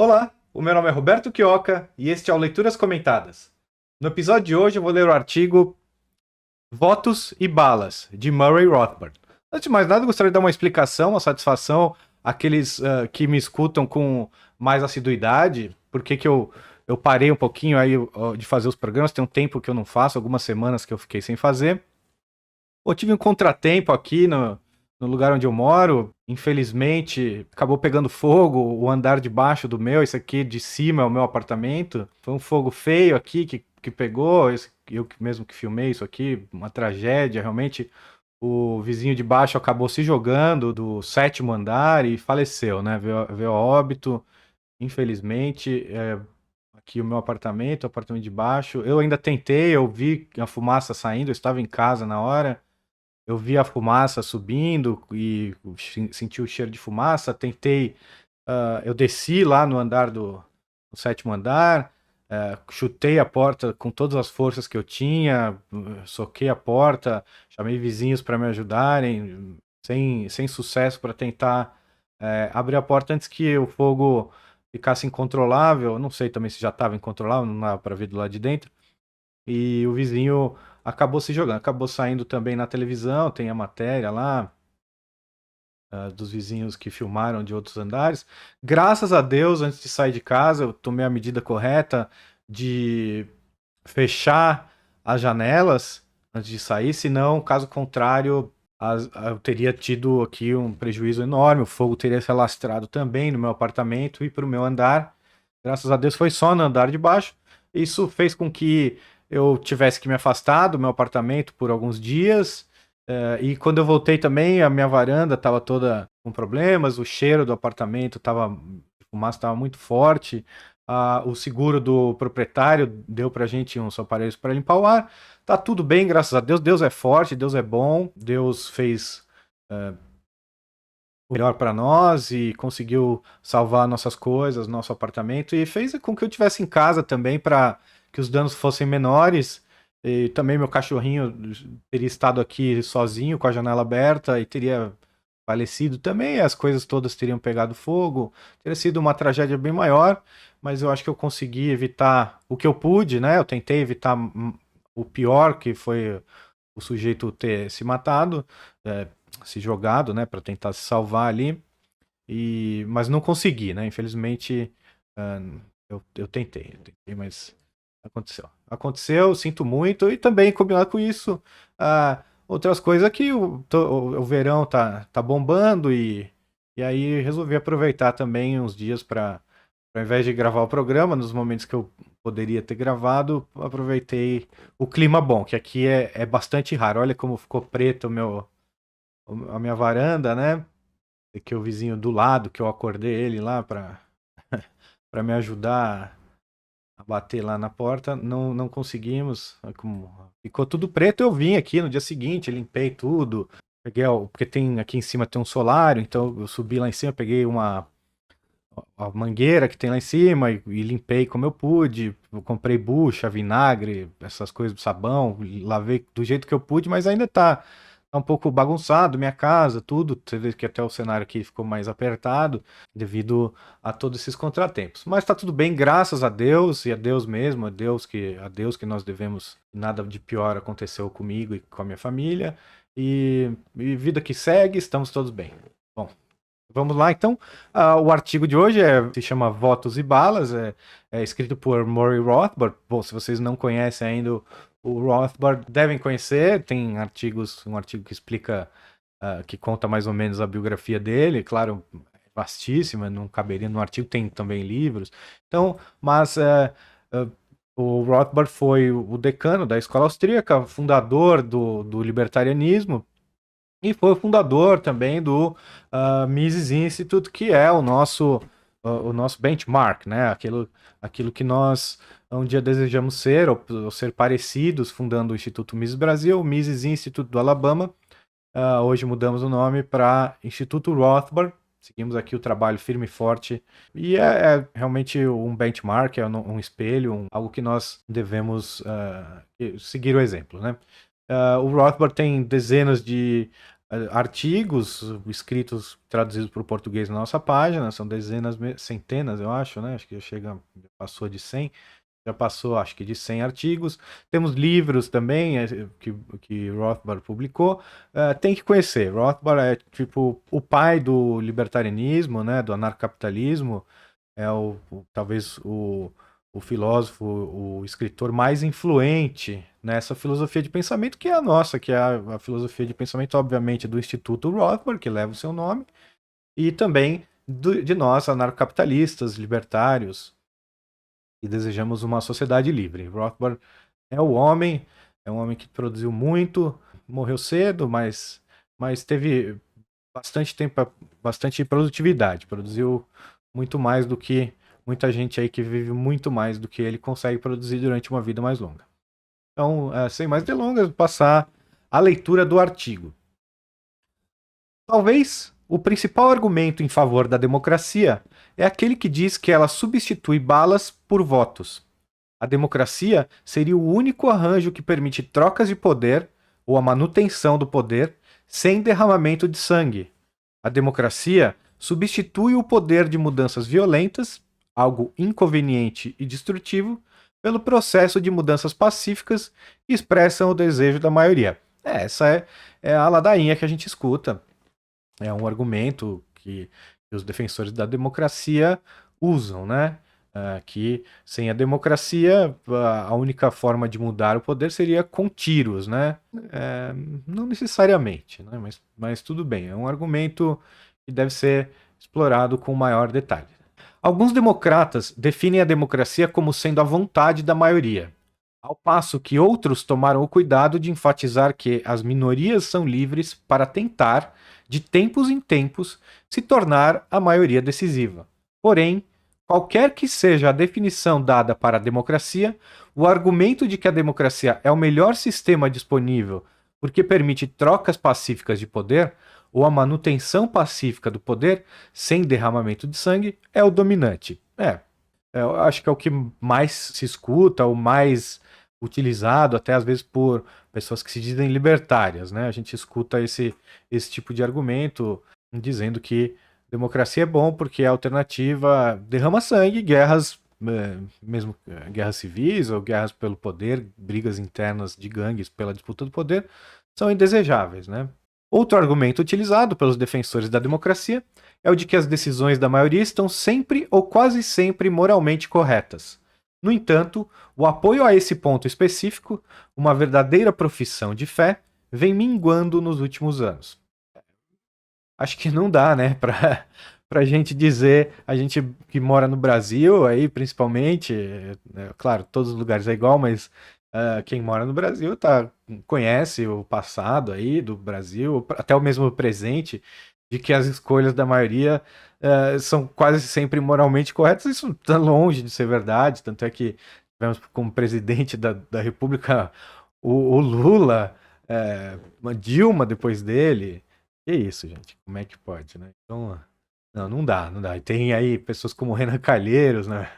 Olá, o meu nome é Roberto Quioca e este é o Leituras Comentadas. No episódio de hoje eu vou ler o artigo Votos e Balas, de Murray Rothbard. Antes de mais nada, eu gostaria de dar uma explicação, uma satisfação àqueles que me escutam com mais assiduidade. Por que eu parei um pouquinho aí de fazer os programas? Tem um tempo que eu não faço, algumas semanas que eu fiquei sem fazer. Eu tive um contratempo aqui no lugar onde eu moro. Infelizmente, acabou pegando fogo o andar de baixo do meu. Esse aqui de cima é o meu apartamento. Foi um fogo feio aqui que pegou. Eu mesmo que filmei isso aqui, uma tragédia. Realmente, o vizinho de baixo acabou se jogando do sétimo andar e faleceu, né? Veio a óbito. Infelizmente, aqui o meu apartamento, o apartamento de baixo. Eu ainda tentei, eu vi a fumaça saindo, eu estava em casa na hora. Eu vi a fumaça subindo e senti o cheiro de fumaça. Tentei, eu desci lá no andar no sétimo andar, chutei a porta com todas as forças que eu tinha, soquei a porta, chamei vizinhos para me ajudarem, sem sucesso para tentar abrir a porta antes que o fogo ficasse incontrolável. Não sei também se já estava incontrolável, não dava para ver do lado de dentro. E o vizinho acabou se jogando, acabou saindo também na televisão, tem a matéria lá, dos vizinhos que filmaram de outros andares. Graças a Deus, antes de sair de casa, eu tomei a medida correta de fechar as janelas antes de sair, senão, caso contrário, eu teria tido aqui um prejuízo enorme, o fogo teria se alastrado também no meu apartamento e para o meu andar. Graças a Deus foi só no andar de baixo. Isso fez com que eu tivesse que me afastar do meu apartamento por alguns dias. E quando eu voltei também, a minha varanda estava toda com problemas, o cheiro do apartamento estava, a fumaça estava muito forte. O seguro do proprietário deu pra gente uns aparelhos para limpar o ar. Tá tudo bem, graças a Deus. Deus é forte, Deus é bom. Deus fez o melhor para nós e conseguiu salvar nossas coisas, nosso apartamento e fez com que eu tivesse em casa também para que os danos fossem menores. E também meu cachorrinho teria estado aqui sozinho com a janela aberta e teria falecido também, as coisas todas teriam pegado fogo. Teria sido uma tragédia bem maior, mas eu acho que eu consegui evitar o que eu pude, né? Eu tentei evitar o pior, que foi o sujeito ter se matado, se jogado, né, para tentar se salvar ali, mas não consegui, né? Infelizmente, eu tentei, mas aconteceu, sinto muito, e também combinado com isso, outras coisas que o verão tá bombando, e aí resolvi aproveitar também uns dias para, ao invés de gravar o programa, nos momentos que eu poderia ter gravado, aproveitei o clima bom, que aqui é bastante raro. Olha como ficou preto a minha varanda, né? Que o vizinho do lado, que eu acordei ele lá para para me ajudar a bater lá na porta, não conseguimos. Ficou tudo preto. Eu vim aqui no dia seguinte, limpei tudo, peguei, porque tem aqui em cima tem um solário, então eu subi lá em cima, peguei a mangueira que tem lá em cima e limpei como eu pude. Eu comprei bucha, vinagre, essas coisas, sabão, lavei do jeito que eu pude, mas ainda tá um pouco bagunçado minha casa, tudo. Você vê que até o cenário aqui ficou mais apertado devido a todos esses contratempos. Mas tá tudo bem, graças a Deus e a Deus mesmo, a Deus que nós devemos. Nada de pior aconteceu comigo e com a minha família. E vida que segue, estamos todos bem. Bom, vamos lá, então. O artigo de hoje se chama Votos e Balas, é escrito por Murray Rothbard. Bom, se vocês não conhecem ainda o Rothbard, devem conhecer. Tem um artigo que explica, que conta mais ou menos a biografia dele. Claro, vastíssima, não caberia no artigo, tem também livros. Então, mas o Rothbard foi o decano da escola austríaca, fundador do libertarianismo, e foi o fundador também do Mises Institute, que é o nosso benchmark, né? Aquilo que nós um dia desejamos ser, ou ser parecidos, fundando o Instituto Mises Brasil, o Mises Institute do Alabama. Hoje mudamos o nome para Instituto Rothbard. Seguimos aqui o trabalho firme e forte. E é realmente um benchmark, é um espelho, algo que nós devemos seguir o exemplo, né? O Rothbard tem dezenas de artigos escritos, traduzidos para o português na nossa página, são dezenas, centenas, eu acho, né? Acho que passou de 100, já passou, acho que de 100 artigos. Temos livros também que Rothbard publicou. Tem que conhecer. Rothbard é tipo o pai do libertarianismo, né? Do anarcocapitalismo. É talvez o filósofo, o escritor mais influente nessa filosofia de pensamento, que é a nossa, que é a filosofia de pensamento, obviamente, do Instituto Rothbard, que leva o seu nome, e também de nós, anarcocapitalistas, libertários, e desejamos uma sociedade livre. Rothbard é é um homem que produziu muito, morreu cedo, mas teve bastante tempo, bastante produtividade, produziu muito mais do que muita gente aí que vive muito mais do que ele consegue produzir durante uma vida mais longa. Então, sem mais delongas, passar a leitura do artigo. Talvez o principal argumento em favor da democracia é aquele que diz que ela substitui balas por votos. A democracia seria o único arranjo que permite trocas de poder ou a manutenção do poder sem derramamento de sangue. A democracia substitui o poder de mudanças violentas, algo inconveniente e destrutivo, pelo processo de mudanças pacíficas que expressam o desejo da maioria. Essa é a ladainha que a gente escuta. É um argumento que os defensores da democracia usam, né? Que sem a democracia, a única forma de mudar o poder seria com tiros, né? Não necessariamente, né? Mas tudo bem, é um argumento que deve ser explorado com maior detalhe. Alguns democratas definem a democracia como sendo a vontade da maioria, ao passo que outros tomaram o cuidado de enfatizar que as minorias são livres para tentar, de tempos em tempos, se tornar a maioria decisiva. Porém, qualquer que seja a definição dada para a democracia, o argumento de que a democracia é o melhor sistema disponível porque permite trocas pacíficas de poder ou a manutenção pacífica do poder sem derramamento de sangue é o dominante. Eu acho que é o que mais se escuta, o mais utilizado, até às vezes por pessoas que se dizem libertárias, né? A gente escuta esse tipo de argumento dizendo que democracia é bom porque a alternativa derrama sangue, guerras, mesmo guerras civis ou guerras pelo poder, brigas internas de gangues pela disputa do poder, são indesejáveis, né? Outro argumento utilizado pelos defensores da democracia é o de que as decisões da maioria estão sempre ou quase sempre moralmente corretas. No entanto, o apoio a esse ponto específico, uma verdadeira profissão de fé, vem minguando nos últimos anos. Acho que não dá, né, pra gente dizer, a gente que mora no Brasil, aí principalmente, claro, todos os lugares é igual, mas quem mora no Brasil conhece o passado aí do Brasil, até o mesmo presente, de que as escolhas da maioria são quase sempre moralmente corretas. Isso está longe de ser verdade, tanto é que tivemos como presidente da República o Lula, uma Dilma depois dele. Que isso, gente? Como é que pode, né? Então, não dá, não dá. E tem aí pessoas como Renan Calheiros, né?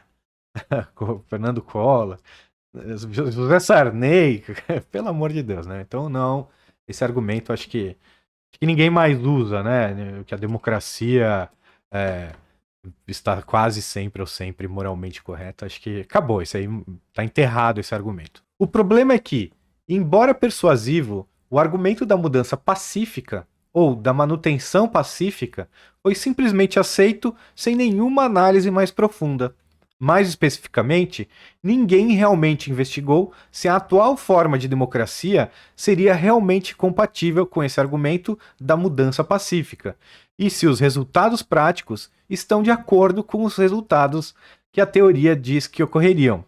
Fernando Collor, José Sarney, pelo amor de Deus, né? Então, não, esse argumento acho que ninguém mais usa, né? Que a democracia está quase sempre ou sempre moralmente correta. Acho que acabou, isso aí tá enterrado esse argumento. O problema é que, embora persuasivo, o argumento da mudança pacífica ou da manutenção pacífica foi simplesmente aceito sem nenhuma análise mais profunda. Mais especificamente, ninguém realmente investigou se a atual forma de democracia seria realmente compatível com esse argumento da mudança pacífica, e se os resultados práticos estão de acordo com os resultados que a teoria diz que ocorreriam.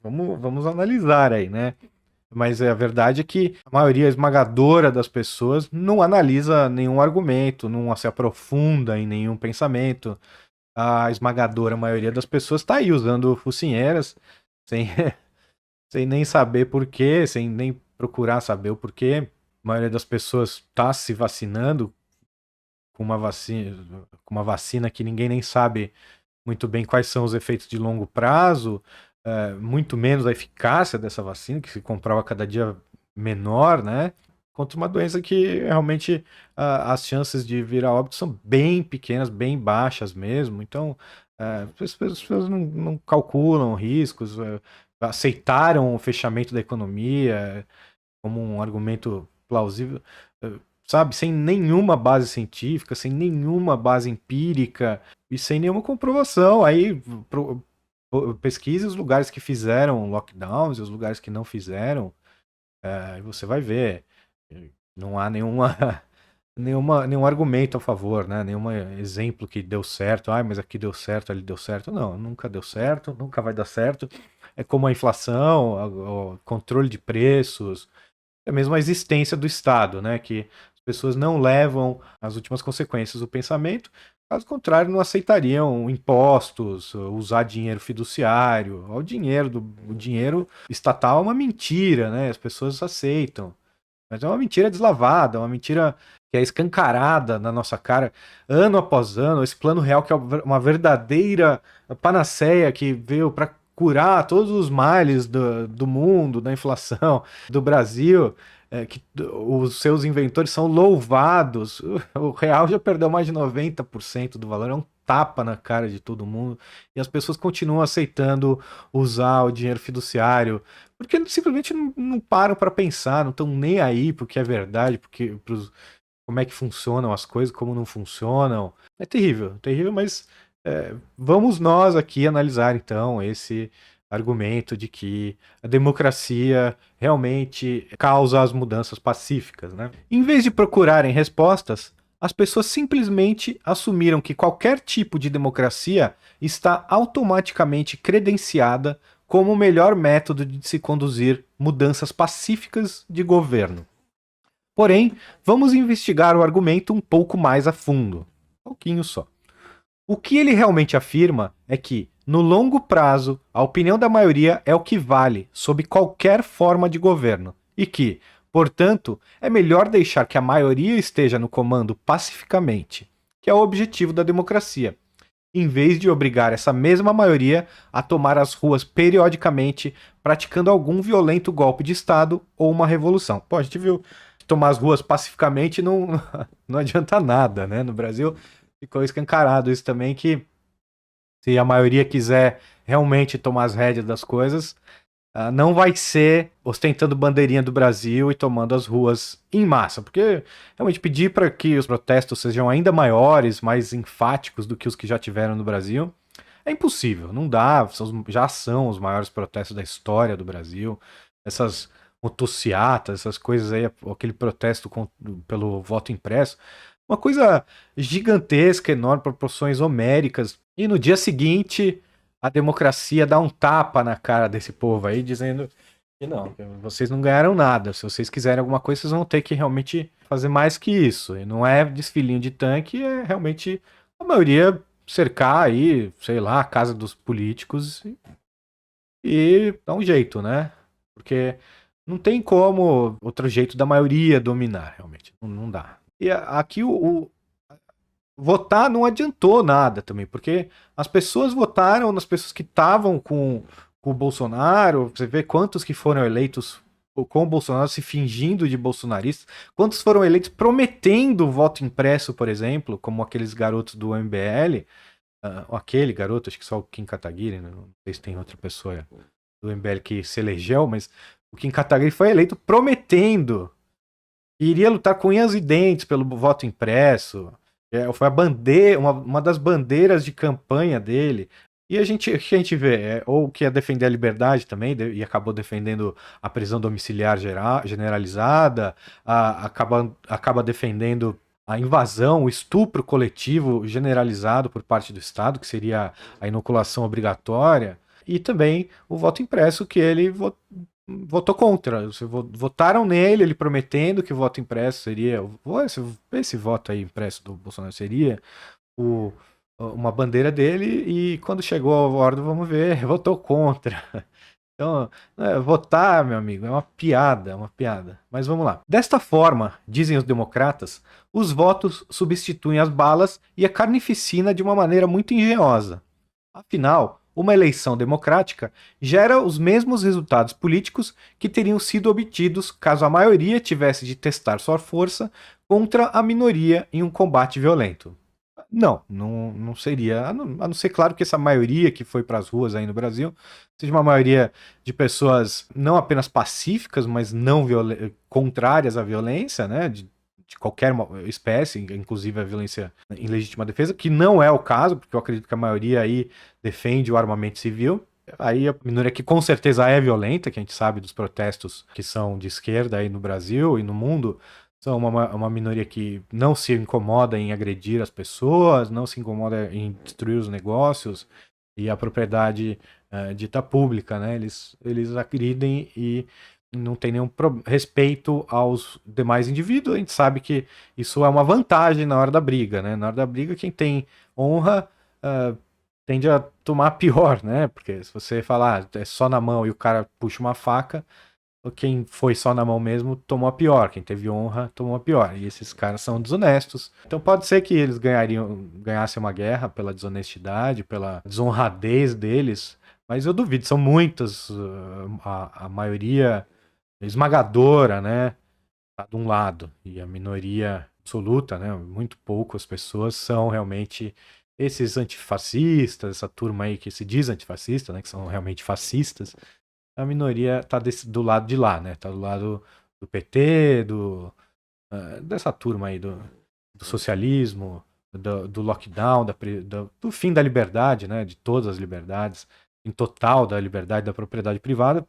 Vamos analisar aí, né? Mas a verdade é que a maioria esmagadora das pessoas não analisa nenhum argumento, não se aprofunda em nenhum pensamento. A esmagadora maioria das pessoas está aí usando focinheiras sem, sem nem saber porquê, sem nem procurar saber o porquê. A maioria das pessoas está se vacinando com uma vacina que ninguém nem sabe muito bem quais são os efeitos de longo prazo, muito menos a eficácia dessa vacina, que se comprova cada dia menor, né? contra uma doença que realmente as chances de virar óbito são bem pequenas, bem baixas mesmo. Então, as pessoas não calculam riscos, aceitaram o fechamento da economia como um argumento plausível, sabe, sem nenhuma base científica, sem nenhuma base empírica e sem nenhuma comprovação. Aí pesquise os lugares que fizeram lockdowns e os lugares que não fizeram, e você vai ver. Não há nenhum argumento a favor, né? Nenhum exemplo que deu certo. Mas aqui deu certo, ali deu certo. Não, nunca deu certo, nunca vai dar certo. É como a inflação, o controle de preços, é mesmo a existência do Estado, né? Que as pessoas não levam as últimas consequências do pensamento. Caso contrário, não aceitariam impostos, usar dinheiro fiduciário. O dinheiro estatal é uma mentira, né? As pessoas aceitam. Mas é uma mentira deslavada, uma mentira que é escancarada na nossa cara, ano após ano. Esse plano real que é uma verdadeira panaceia que veio para curar todos os males do mundo, da inflação, do Brasil, que os seus inventores são louvados. O real já perdeu mais de 90% do valor, é um tapa na cara de todo mundo, e as pessoas continuam aceitando usar o dinheiro fiduciário, porque simplesmente não param para pensar, não estão nem aí porque é verdade, porque como é que funcionam as coisas, como não funcionam. É terrível, terrível, mas vamos nós aqui analisar então esse argumento de que a democracia realmente causa as mudanças pacíficas, né? Em vez de procurarem respostas, as pessoas simplesmente assumiram que qualquer tipo de democracia está automaticamente credenciada como o melhor método de se conduzir mudanças pacíficas de governo. Porém, vamos investigar o argumento um pouco mais a fundo. Um pouquinho só. O que ele realmente afirma é que, no longo prazo, a opinião da maioria é o que vale sob qualquer forma de governo e que, portanto, é melhor deixar que a maioria esteja no comando pacificamente, que é o objetivo da democracia, em vez de obrigar essa mesma maioria a tomar as ruas periodicamente, praticando algum violento golpe de Estado ou uma revolução. Pô, a gente viu que tomar as ruas pacificamente não adianta nada, né? No Brasil ficou escancarado isso também, que se a maioria quiser realmente tomar as rédeas das coisas, não vai ser ostentando bandeirinha do Brasil e tomando as ruas em massa, porque realmente pedir para que os protestos sejam ainda maiores, mais enfáticos do que os que já tiveram no Brasil, é impossível, não dá, já são os maiores protestos da história do Brasil, essas motociatas, essas coisas aí, aquele protesto pelo voto impresso, uma coisa gigantesca, enorme, proporções homéricas, e no dia seguinte a democracia dá um tapa na cara desse povo aí, dizendo que não, que vocês não ganharam nada. Se vocês quiserem alguma coisa, vocês vão ter que realmente fazer mais que isso. E não é desfilinho de tanque, é realmente a maioria cercar aí, sei lá, a casa dos políticos e dar um jeito, né? Porque não tem como outro jeito da maioria dominar, realmente. Não dá. E aqui votar não adiantou nada também, porque as pessoas votaram nas pessoas que estavam com o Bolsonaro. Você vê quantos que foram eleitos com o Bolsonaro se fingindo de bolsonaristas, quantos foram eleitos prometendo voto impresso, por exemplo, como aqueles garotos do MBL, aquele garoto, acho que só o Kim Kataguiri, né? Não sei se tem outra pessoa do MBL que se elegeu, mas o Kim Kataguiri foi eleito prometendo que iria lutar com unhas e dentes pelo voto impresso. Foi uma das bandeiras de campanha dele. E o que a gente vê, ou que ia defender a liberdade também, e acabou defendendo a prisão domiciliar generalizada, acaba defendendo a invasão, o estupro coletivo generalizado por parte do Estado, que seria a inoculação obrigatória, e também o voto impresso, que ele votou contra. Votaram nele, ele prometendo que o voto impresso seria. Esse voto aí impresso do Bolsonaro seria uma bandeira dele, e quando chegou a hora do vamos ver, votou contra. Então, votar, meu amigo, é uma piada. Mas vamos lá. Desta forma, dizem os democratas, os votos substituem as balas e a carnificina de uma maneira muito engenhosa. Afinal, uma eleição democrática gera os mesmos resultados políticos que teriam sido obtidos caso a maioria tivesse de testar sua força contra a minoria em um combate violento. Não seria, a não ser, claro, que essa maioria que foi para as ruas aí no Brasil seja uma maioria de pessoas não apenas pacíficas, mas não contrárias à violência, né, de qualquer espécie, inclusive a violência em legítima defesa, que não é o caso, porque eu acredito que a maioria aí defende o armamento civil. Aí a minoria que com certeza é violenta, que a gente sabe dos protestos que são de esquerda aí no Brasil e no mundo, são uma minoria que não se incomoda em agredir as pessoas, não se incomoda em destruir os negócios e a propriedade dita pública, né? Eles agridem e não tem nenhum respeito aos demais indivíduos. A gente sabe que isso é uma vantagem na hora da briga, né? Na hora da briga, quem tem honra tende a tomar pior, né? Porque se você falar é só na mão e o cara puxa uma faca, quem foi só na mão mesmo tomou a pior. Quem teve honra tomou a pior. E esses caras são desonestos. Então pode ser que eles ganhassem uma guerra pela desonestidade, pela desonradez deles. Mas eu duvido, são muitas. A maioria esmagadora, né? Tá de um lado. E a minoria absoluta, né? Muito poucas pessoas são realmente esses antifascistas, essa turma aí que se diz antifascista, né? Que são realmente fascistas. A minoria tá do lado de lá, né? Tá do lado do PT, dessa turma aí do socialismo, do lockdown, do fim da liberdade, né? De todas as liberdades, em total da liberdade da propriedade privada.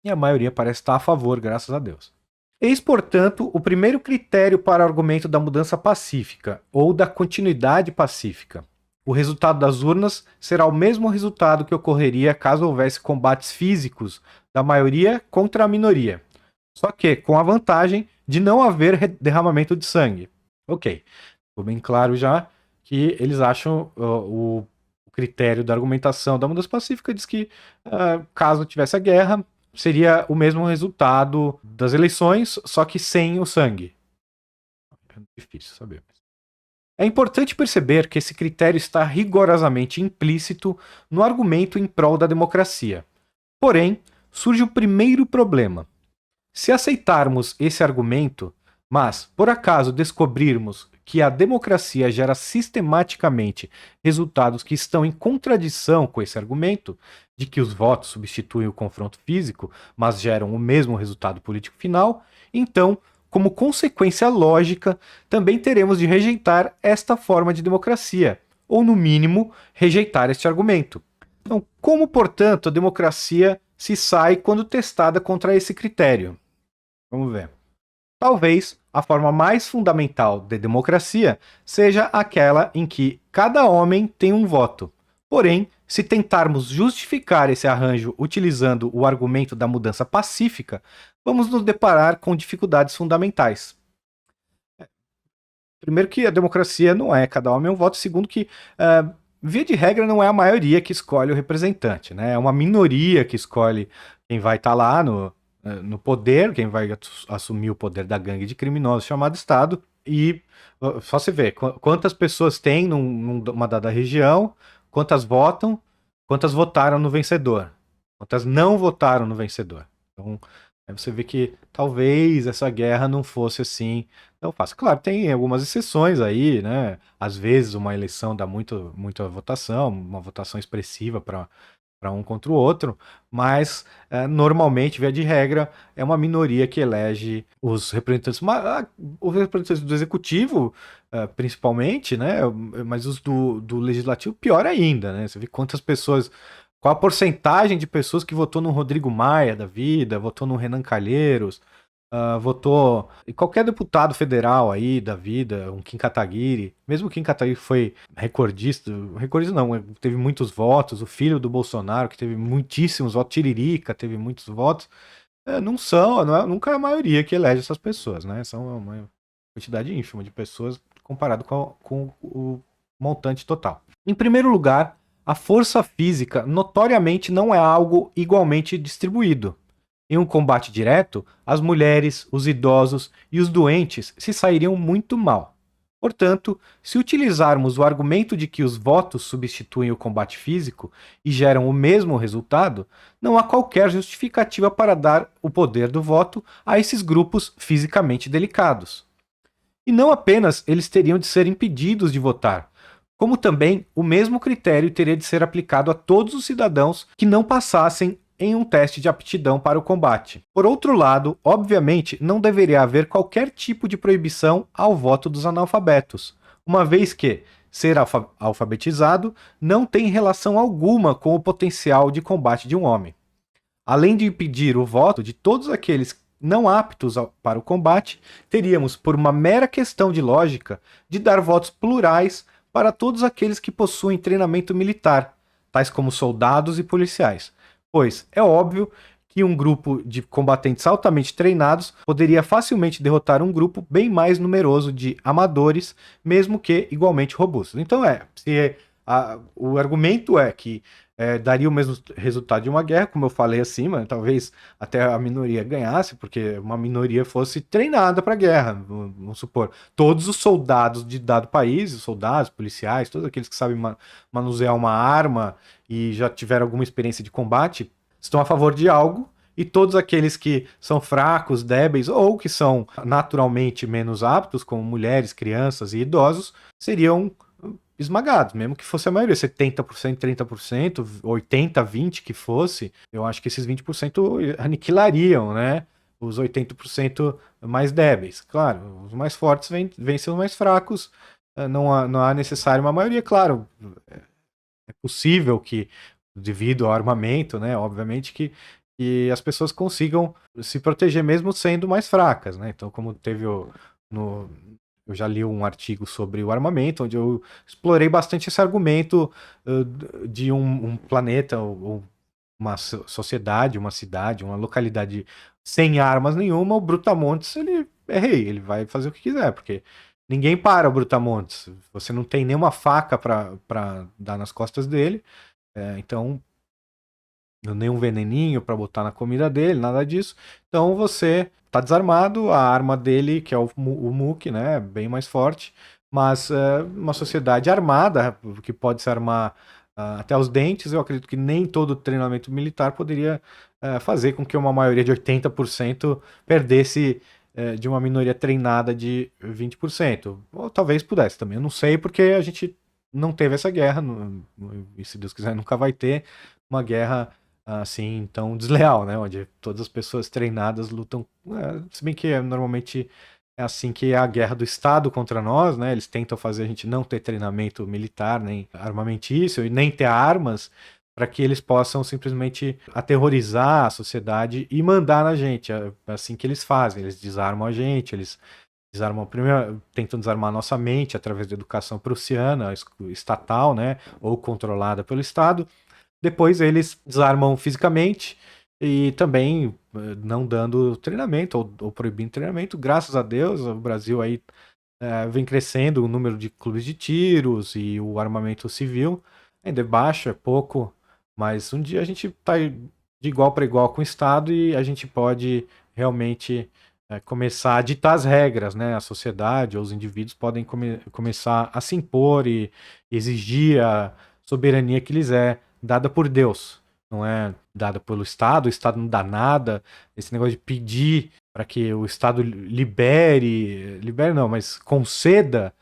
E a maioria parece estar a favor, graças a Deus. Eis, portanto, o primeiro critério para o argumento da mudança pacífica, ou da continuidade pacífica. O resultado das urnas será o mesmo resultado que ocorreria caso houvesse combates físicos da maioria contra a minoria. Só que com a vantagem de não haver derramamento de sangue. Ok, ficou bem claro já que eles acham o critério da argumentação da mudança pacífica diz que caso tivesse a guerra, seria o mesmo resultado das eleições, só que sem o sangue. É difícil saber. É importante perceber que esse critério está rigorosamente implícito no argumento em prol da democracia. Porém, surge o primeiro problema. Se aceitarmos esse argumento, mas por acaso descobrirmos que a democracia gera sistematicamente resultados que estão em contradição com esse argumento, de que os votos substituem o confronto físico, mas geram o mesmo resultado político final, então, como consequência lógica, também teremos de rejeitar esta forma de democracia, ou no mínimo, rejeitar este argumento. Então, como, portanto, a democracia se sai quando testada contra esse critério? Vamos ver. Talvez a forma mais fundamental de democracia seja aquela em que cada homem tem um voto. Porém, se tentarmos justificar esse arranjo utilizando o argumento da mudança pacífica, vamos nos deparar com dificuldades fundamentais. Primeiro que a democracia não é cada homem um voto, segundo que, via de regra, não é a maioria que escolhe o representante, né? É uma minoria que escolhe quem vai estar lá no poder, quem vai assumir o poder da gangue de criminosos chamado Estado, e só se vê quantas pessoas tem numa dada região, quantas votam, quantas votaram no vencedor, quantas não votaram no vencedor. Então, aí você vê que talvez essa guerra não fosse assim tão fácil. Claro, tem algumas exceções aí, né? Às vezes uma eleição dá muita votação, uma votação expressiva para um contra o outro, mas normalmente, via de regra, é uma minoria que elege os representantes, os representantes do executivo, principalmente, né? Mas os do legislativo, pior ainda, né? Você vê quantas pessoas, qual a porcentagem de pessoas que votou no Rodrigo Maia da vida, votou no Renan Calheiros, votou em qualquer deputado federal aí da vida, um Kim Kataguiri, mesmo o Kim Kataguiri foi recordista não, teve muitos votos, o filho do Bolsonaro, que teve muitíssimos votos, Tiririca teve muitos votos, nunca é a maioria que elege essas pessoas, né? São uma quantidade ínfima de pessoas comparado com o montante total. Em primeiro lugar, a força física notoriamente não é algo igualmente distribuído. Em um combate direto, as mulheres, os idosos e os doentes se sairiam muito mal. Portanto, se utilizarmos o argumento de que os votos substituem o combate físico e geram o mesmo resultado, não há qualquer justificativa para dar o poder do voto a esses grupos fisicamente delicados. E não apenas eles teriam de ser impedidos de votar, como também o mesmo critério teria de ser aplicado a todos os cidadãos que não passassem em um teste de aptidão para o combate. Por outro lado, obviamente, não deveria haver qualquer tipo de proibição ao voto dos analfabetos, uma vez que ser alfabetizado não tem relação alguma com o potencial de combate de um homem. Além de impedir o voto de todos aqueles não aptos para o combate, teríamos, por uma mera questão de lógica, de dar votos plurais para todos aqueles que possuem treinamento militar, tais como soldados e policiais. Pois é óbvio que um grupo de combatentes altamente treinados poderia facilmente derrotar um grupo bem mais numeroso de amadores, mesmo que igualmente robustos. Então o argumento é que daria o mesmo resultado de uma guerra, como eu falei acima, talvez até a minoria ganhasse, porque uma minoria fosse treinada para a guerra. Vamos supor, todos os soldados de dado país, os soldados, policiais, todos aqueles que sabem manusear uma arma e já tiveram alguma experiência de combate, estão a favor de algo, e todos aqueles que são fracos, débeis ou que são naturalmente menos aptos, como mulheres, crianças e idosos, seriam esmagados, mesmo que fosse a maioria, 70%, 30%, 80%, 20% que fosse, eu acho que esses 20% aniquilariam, né? Os 80% mais débeis. Claro, os mais fortes vencem os mais fracos, não há necessário uma maioria, claro. É possível que, devido ao armamento, né, obviamente que as pessoas consigam se proteger mesmo sendo mais fracas, né? Então, como teve eu já li um artigo sobre o armamento, onde eu explorei bastante esse argumento de um planeta ou uma sociedade, uma cidade, uma localidade sem armas nenhuma. O Brutamontes, ele é rei, ele vai fazer o que quiser, porque ninguém para o Brutamontes. Você não tem nenhuma faca para dar nas costas dele, então nenhum veneninho para botar na comida dele, nada disso. Então você tá desarmado, a arma dele, que é o Muk, né, bem mais forte, mas uma sociedade armada, que pode se armar até os dentes, eu acredito que nem todo treinamento militar poderia fazer com que uma maioria de 80% perdesse de uma minoria treinada de 20%. Ou talvez pudesse também, eu não sei, porque a gente não teve essa guerra, e se Deus quiser nunca vai ter uma guerra assim tão desleal, né? Onde todas as pessoas treinadas lutam. Se bem que normalmente é assim que é a guerra do Estado contra nós, né? Eles tentam fazer a gente não ter treinamento militar, nem armamentício, e nem ter armas, para que eles possam simplesmente aterrorizar a sociedade e mandar na gente. É assim que eles fazem. Eles desarmam a gente, eles desarmam primeiro, tentam desarmar a nossa mente através da educação prussiana, estatal, né? Ou controlada pelo Estado. Depois eles desarmam fisicamente e também não dando treinamento ou proibindo treinamento. Graças a Deus, o Brasil aí vem crescendo o número de clubes de tiros e o armamento civil. Ainda é baixo, é pouco, mas um dia a gente está de igual para igual com o Estado e a gente pode realmente começar a ditar as regras, né? A sociedade ou os indivíduos podem começar a se impor e exigir a soberania que lhes é dada por Deus, não é dada pelo Estado. O Estado não dá nada. Esse negócio de pedir para que o Estado libere não, mas conceda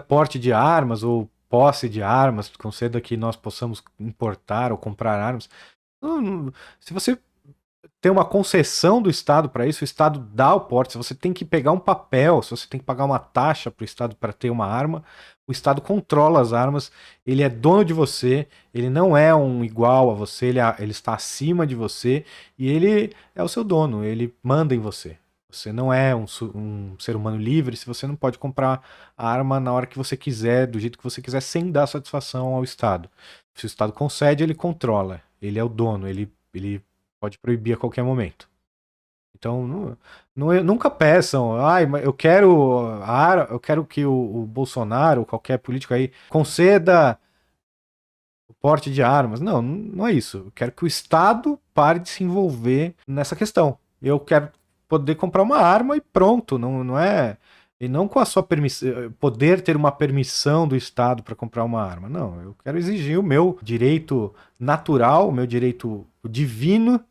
porte de armas ou posse de armas, conceda que nós possamos importar ou comprar armas. Se você tem uma concessão do Estado para isso, o Estado dá o porte. Se você tem que pegar um papel, se você tem que pagar uma taxa para o Estado para ter uma arma, o Estado controla as armas, ele é dono de você, ele não é um igual a você, ele está acima de você e ele é o seu dono, ele manda em você. Você não é um ser humano livre se você não pode comprar a arma na hora que você quiser, do jeito que você quiser, sem dar satisfação ao Estado. Se o Estado concede, ele controla, ele é o dono, ele pode proibir a qualquer momento. Então, nunca peçam, mas eu quero que o Bolsonaro, ou qualquer político aí, conceda o porte de armas. Não, não é isso. Eu quero que o Estado pare de se envolver nessa questão. Eu quero poder comprar uma arma e pronto. Não é E não com a sua permissão, poder ter uma permissão do Estado para comprar uma arma. Não, eu quero exigir o meu direito natural, o meu direito divino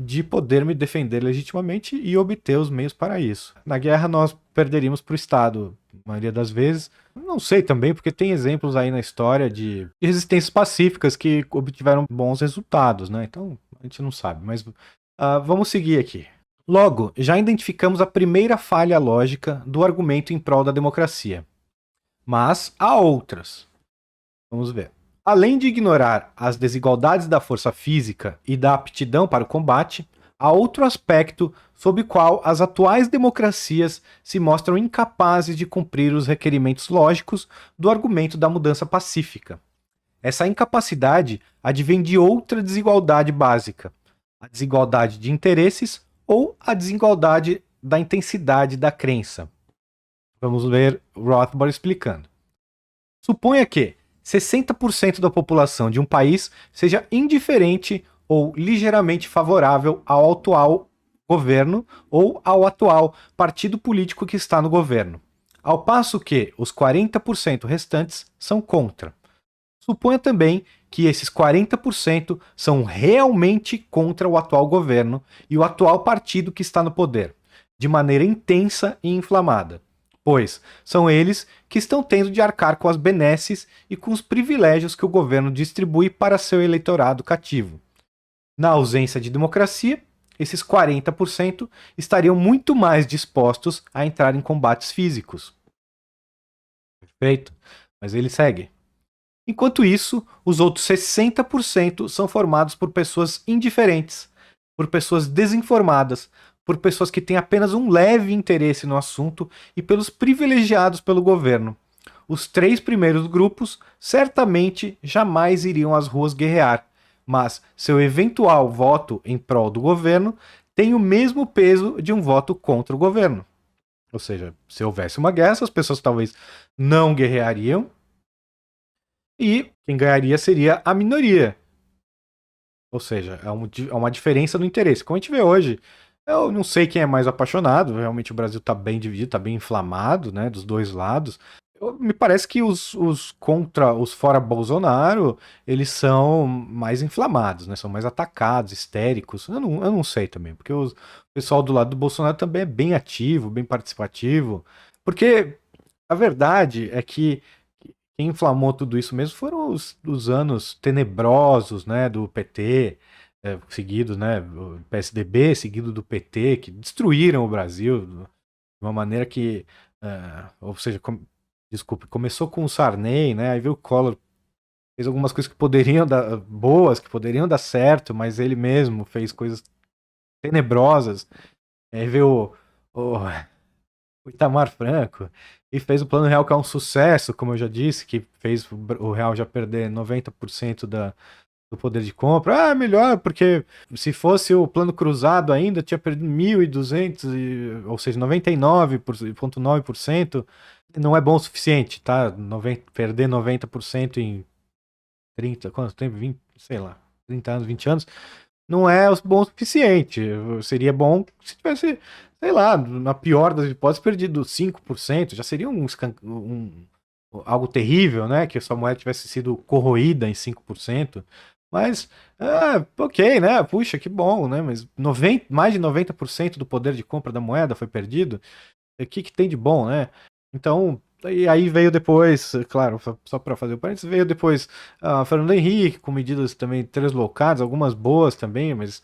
de poder me defender legitimamente e obter os meios para isso. Na guerra nós perderíamos para o Estado, a maioria das vezes. Não sei também, porque tem exemplos aí na história de resistências pacíficas que obtiveram bons resultados, né? Então a gente não sabe, mas vamos seguir aqui. Logo, já identificamos a primeira falha lógica do argumento em prol da democracia. Mas há outras. Vamos ver. Além de ignorar as desigualdades da força física e da aptidão para o combate, há outro aspecto sob o qual as atuais democracias se mostram incapazes de cumprir os requerimentos lógicos do argumento da mudança pacífica. Essa incapacidade advém de outra desigualdade básica, a desigualdade de interesses ou a desigualdade da intensidade da crença. Vamos ver Rothbard explicando. Suponha que 60% da população de um país seja indiferente ou ligeiramente favorável ao atual governo ou ao atual partido político que está no governo, ao passo que os 40% restantes são contra. Suponha também que esses 40% são realmente contra o atual governo e o atual partido que está no poder, de maneira intensa e inflamada, pois são eles que estão tendo de arcar com as benesses e com os privilégios que o governo distribui para seu eleitorado cativo. Na ausência de democracia, esses 40% estariam muito mais dispostos a entrar em combates físicos. Perfeito? Mas ele segue. Enquanto isso, os outros 60% são formados por pessoas indiferentes, por pessoas desinformadas, por pessoas que têm apenas um leve interesse no assunto e pelos privilegiados pelo governo. Os 3 primeiros grupos certamente jamais iriam às ruas guerrear, mas seu eventual voto em prol do governo tem o mesmo peso de um voto contra o governo. Ou seja, se houvesse uma guerra, essas pessoas talvez não guerreariam, e quem ganharia seria a minoria. Ou seja, é uma diferença no interesse. Como a gente vê hoje, eu não sei quem é mais apaixonado, realmente o Brasil está bem dividido, está bem inflamado, né, dos dois lados. Me parece que os contra, os fora Bolsonaro, eles são mais inflamados, né, são mais atacados, histéricos. Eu não sei também, porque o pessoal do lado do Bolsonaro também é bem ativo, bem participativo. Porque a verdade é que quem inflamou tudo isso mesmo foram os anos tenebrosos, né, do PT, seguidos, né, o PSDB, seguido do PT, que destruíram o Brasil de uma maneira que, ou seja, desculpe, começou com o Sarney, né, aí veio o Collor, fez algumas coisas que poderiam dar boas, que poderiam dar certo, mas ele mesmo fez coisas tenebrosas. Aí veio o Itamar Franco, e fez o Plano Real, que é um sucesso, como eu já disse, que fez o Real já perder 90% do poder de compra. Melhor, porque se fosse o Plano Cruzado ainda, tinha perdido 1.200, ou seja, 99,9%. Não é bom o suficiente, tá? Perder 90% em 30, quanto tempo? 20, sei lá, 30 anos, 20 anos, não é bom o suficiente. Seria bom se tivesse, sei lá, na pior das hipóteses, perdido 5%, já seria algo terrível, né? Que a sua moeda tivesse sido corroída em 5%. Mas, ok, né? Puxa, que bom, né? Mas mais de 90% do poder de compra da moeda foi perdido. O que tem de bom, né? Então, e aí veio depois, claro, só para fazer o parênteses, veio depois Fernando Henrique, com medidas também translocadas, algumas boas também, mas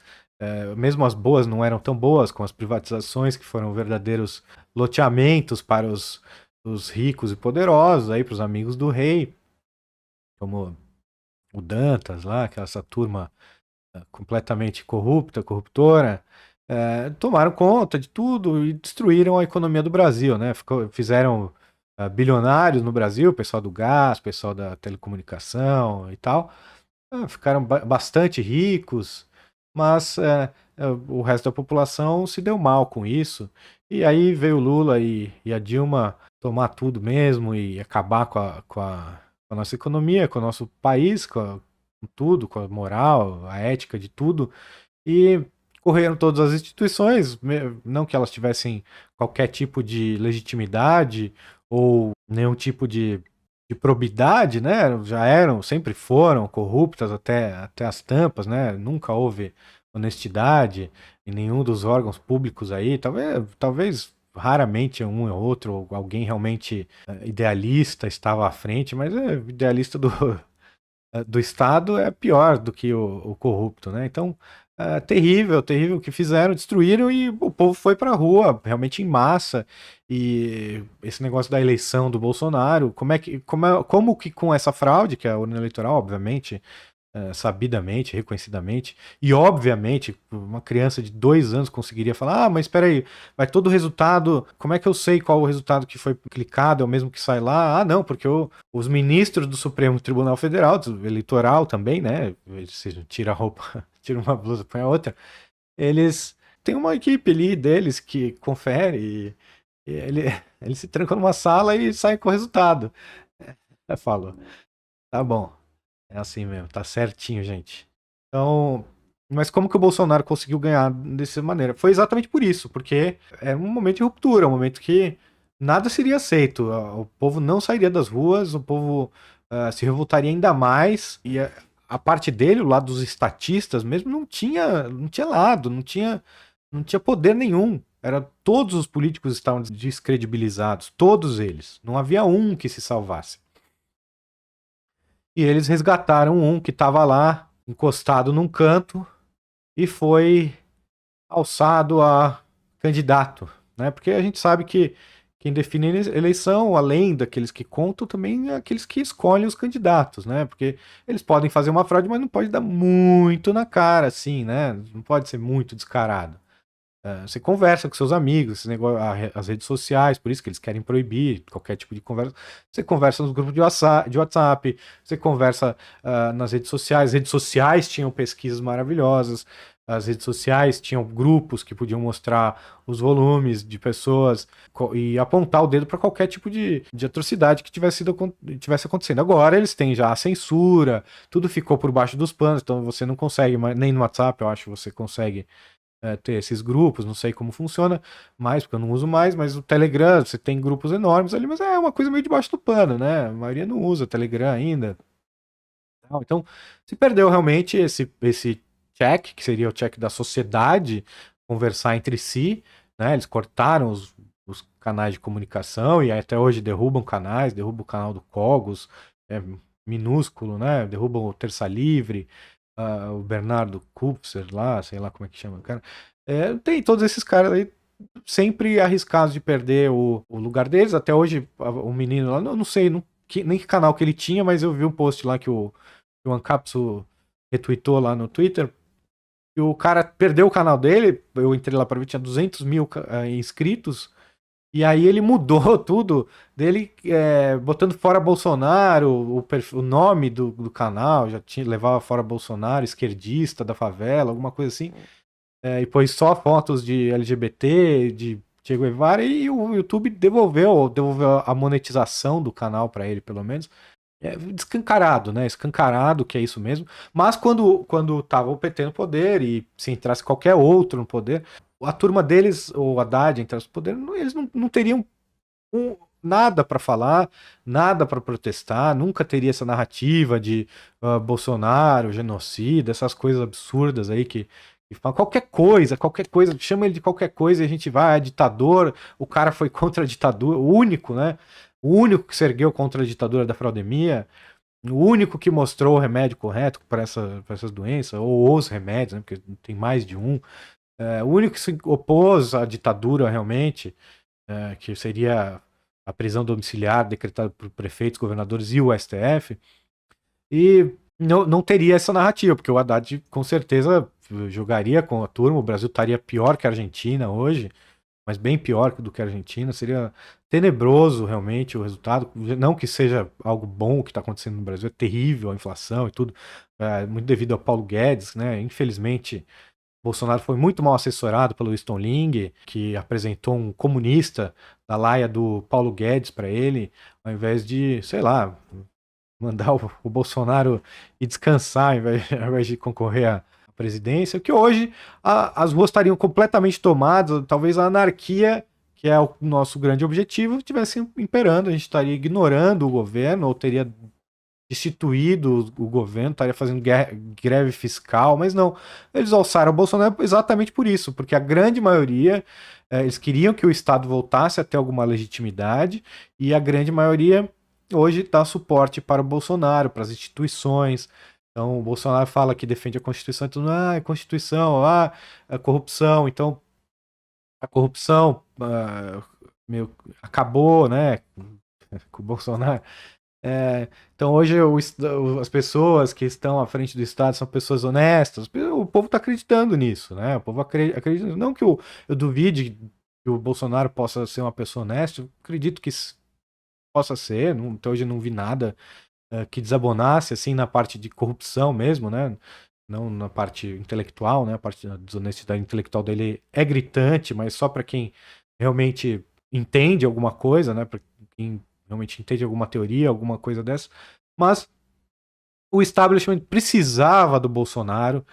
mesmo as boas não eram tão boas, com as privatizações, que foram verdadeiros loteamentos para os ricos e poderosos, aí para os amigos do rei, como o Dantas lá, essa turma completamente corrupta, corruptora, tomaram conta de tudo e destruíram a economia do Brasil, né? Fizeram bilionários no Brasil, pessoal do gás, pessoal da telecomunicação e tal, ficaram bastante ricos, mas o resto da população se deu mal com isso. E aí veio o Lula e a Dilma tomar tudo mesmo e acabar com a nossa economia, com o nosso país, com tudo, com a moral, a ética de tudo. E correram todas as instituições, não que elas tivessem qualquer tipo de legitimidade ou nenhum tipo de probidade, né? Já eram, sempre foram corruptas até as tampas, né? Nunca houve honestidade em nenhum dos órgãos públicos aí. Talvez raramente um ou outro, ou alguém realmente idealista estava à frente, mas o idealista do Estado é pior do que o corrupto, né? Então, terrível, terrível o que fizeram, destruíram e o povo foi pra rua, realmente em massa. E esse negócio da eleição do Bolsonaro, como que com essa fraude, que é a urna eleitoral, obviamente, sabidamente, reconhecidamente, e obviamente uma criança de 2 anos conseguiria falar, mas espera aí, vai todo o resultado, como é que eu sei qual o resultado que foi clicado, é o mesmo que sai lá? Ah, não, porque os ministros do Supremo Tribunal Federal, do eleitoral também, né, você tira a roupa, tira uma blusa, põe a outra, eles têm uma equipe ali deles que confere eles se trancam numa sala e saem com o resultado. Eu falo, tá bom. É assim mesmo, tá certinho, gente. Então, mas como que o Bolsonaro conseguiu ganhar dessa maneira? Foi exatamente por isso, porque era um momento de ruptura, um momento que nada seria aceito. O povo não sairia das ruas, o povo se revoltaria ainda mais, e a parte dele, o lado dos estatistas mesmo, não tinha lado, não tinha poder nenhum. Todos os políticos estavam descredibilizados, todos eles. Não havia um que se salvasse. E eles resgataram um que estava lá, encostado num canto, e foi alçado a candidato, né? Porque a gente sabe que quem define eleição, além daqueles que contam, também é aqueles que escolhem os candidatos, né? Porque eles podem fazer uma fraude, mas não pode dar muito na cara, assim, né? Não pode ser muito descarado. Você conversa com seus amigos, esse negócio, as redes sociais, por isso que eles querem proibir qualquer tipo de conversa. Você conversa nos grupos de WhatsApp, você conversa nas redes sociais tinham pesquisas maravilhosas, as redes sociais tinham grupos que podiam mostrar os volumes de pessoas e apontar o dedo para qualquer tipo de atrocidade que tivesse acontecendo. Agora eles têm já a censura, tudo ficou por baixo dos panos, então você não consegue, nem no WhatsApp eu acho que você consegue ter esses grupos, não sei como funciona mais, porque eu não uso mais, mas o Telegram, você tem grupos enormes ali, mas é uma coisa meio debaixo do pano, né? A maioria não usa Telegram ainda. Então, se perdeu realmente esse check, que seria o check da sociedade, conversar entre si, né? Eles cortaram os canais de comunicação e até hoje derrubam canais, derrubam o canal do Cogos, é minúsculo, né? Derrubam o Terça Livre, o Bernardo Kupfer lá, sei lá como é que chama o cara. Tem todos esses caras aí sempre arriscados de perder o lugar deles. Até hoje, o menino lá, não sei nem que canal que ele tinha, mas eu vi um post lá que o Ancapsu retweetou lá no Twitter. E o cara perdeu o canal dele, eu entrei lá para ver, tinha 200 mil inscritos. E aí ele mudou tudo dele, botando fora Bolsonaro, o nome do canal, levava fora Bolsonaro, esquerdista da favela, alguma coisa assim. E pôs só fotos de LGBT, de Che Guevara, e o YouTube devolveu a monetização do canal para ele, pelo menos. Escancarado, né? Escancarado que é isso mesmo. Mas quando tava o PT no poder e se entrasse qualquer outro no poder, a turma deles, ou a Haddad entrasse no poder, eles não teriam nada para falar, nada para protestar, nunca teria essa narrativa de Bolsonaro, genocida, essas coisas absurdas aí que falam qualquer coisa, chama ele de qualquer coisa e a gente vai, ditador, o cara foi contra a ditadura, o único, né? O único que se ergueu contra a ditadura da fraudemia, o único que mostrou o remédio correto para essas doenças, ou os remédios, né? Porque tem mais de um. O único que se opôs à ditadura realmente, que seria a prisão domiciliar decretada por prefeitos, governadores e o STF, e não teria essa narrativa, porque o Haddad com certeza jogaria com a turma, o Brasil estaria pior que a Argentina hoje, mas bem pior do que a Argentina, seria tenebroso realmente o resultado, não que seja algo bom o que está acontecendo no Brasil, é terrível a inflação e tudo, muito devido ao Paulo Guedes, né, infelizmente Bolsonaro foi muito mal assessorado pelo Winston Ling, que apresentou um comunista da laia do Paulo Guedes para ele, ao invés de, sei lá, mandar o Bolsonaro ir descansar, ao invés de concorrer a presidência, que hoje as ruas estariam completamente tomadas, talvez a anarquia, que é o nosso grande objetivo, estivesse imperando, a gente estaria ignorando o governo, ou teria destituído o governo, estaria fazendo greve fiscal, mas não. Eles alçaram o Bolsonaro exatamente por isso, porque a grande maioria, eles queriam que o Estado voltasse a ter alguma legitimidade, e a grande maioria hoje dá suporte para o Bolsonaro, para as instituições. Então o Bolsonaro fala que defende a Constituição, então, é Constituição, é corrupção, então a corrupção acabou, né, com o Bolsonaro. Então hoje as pessoas que estão à frente do Estado são pessoas honestas. O povo está acreditando nisso, né? O povo acredita. Não que eu duvide que o Bolsonaro possa ser uma pessoa honesta, eu acredito que possa ser. Até hoje eu não vi nada que desabonasse assim na parte de corrupção mesmo, né? Não na parte intelectual, né? A parte da desonestidade intelectual dele é gritante, mas só para quem realmente entende alguma coisa, né? Para quem realmente entende alguma teoria, alguma coisa dessa. Mas o establishment precisava do Bolsonaro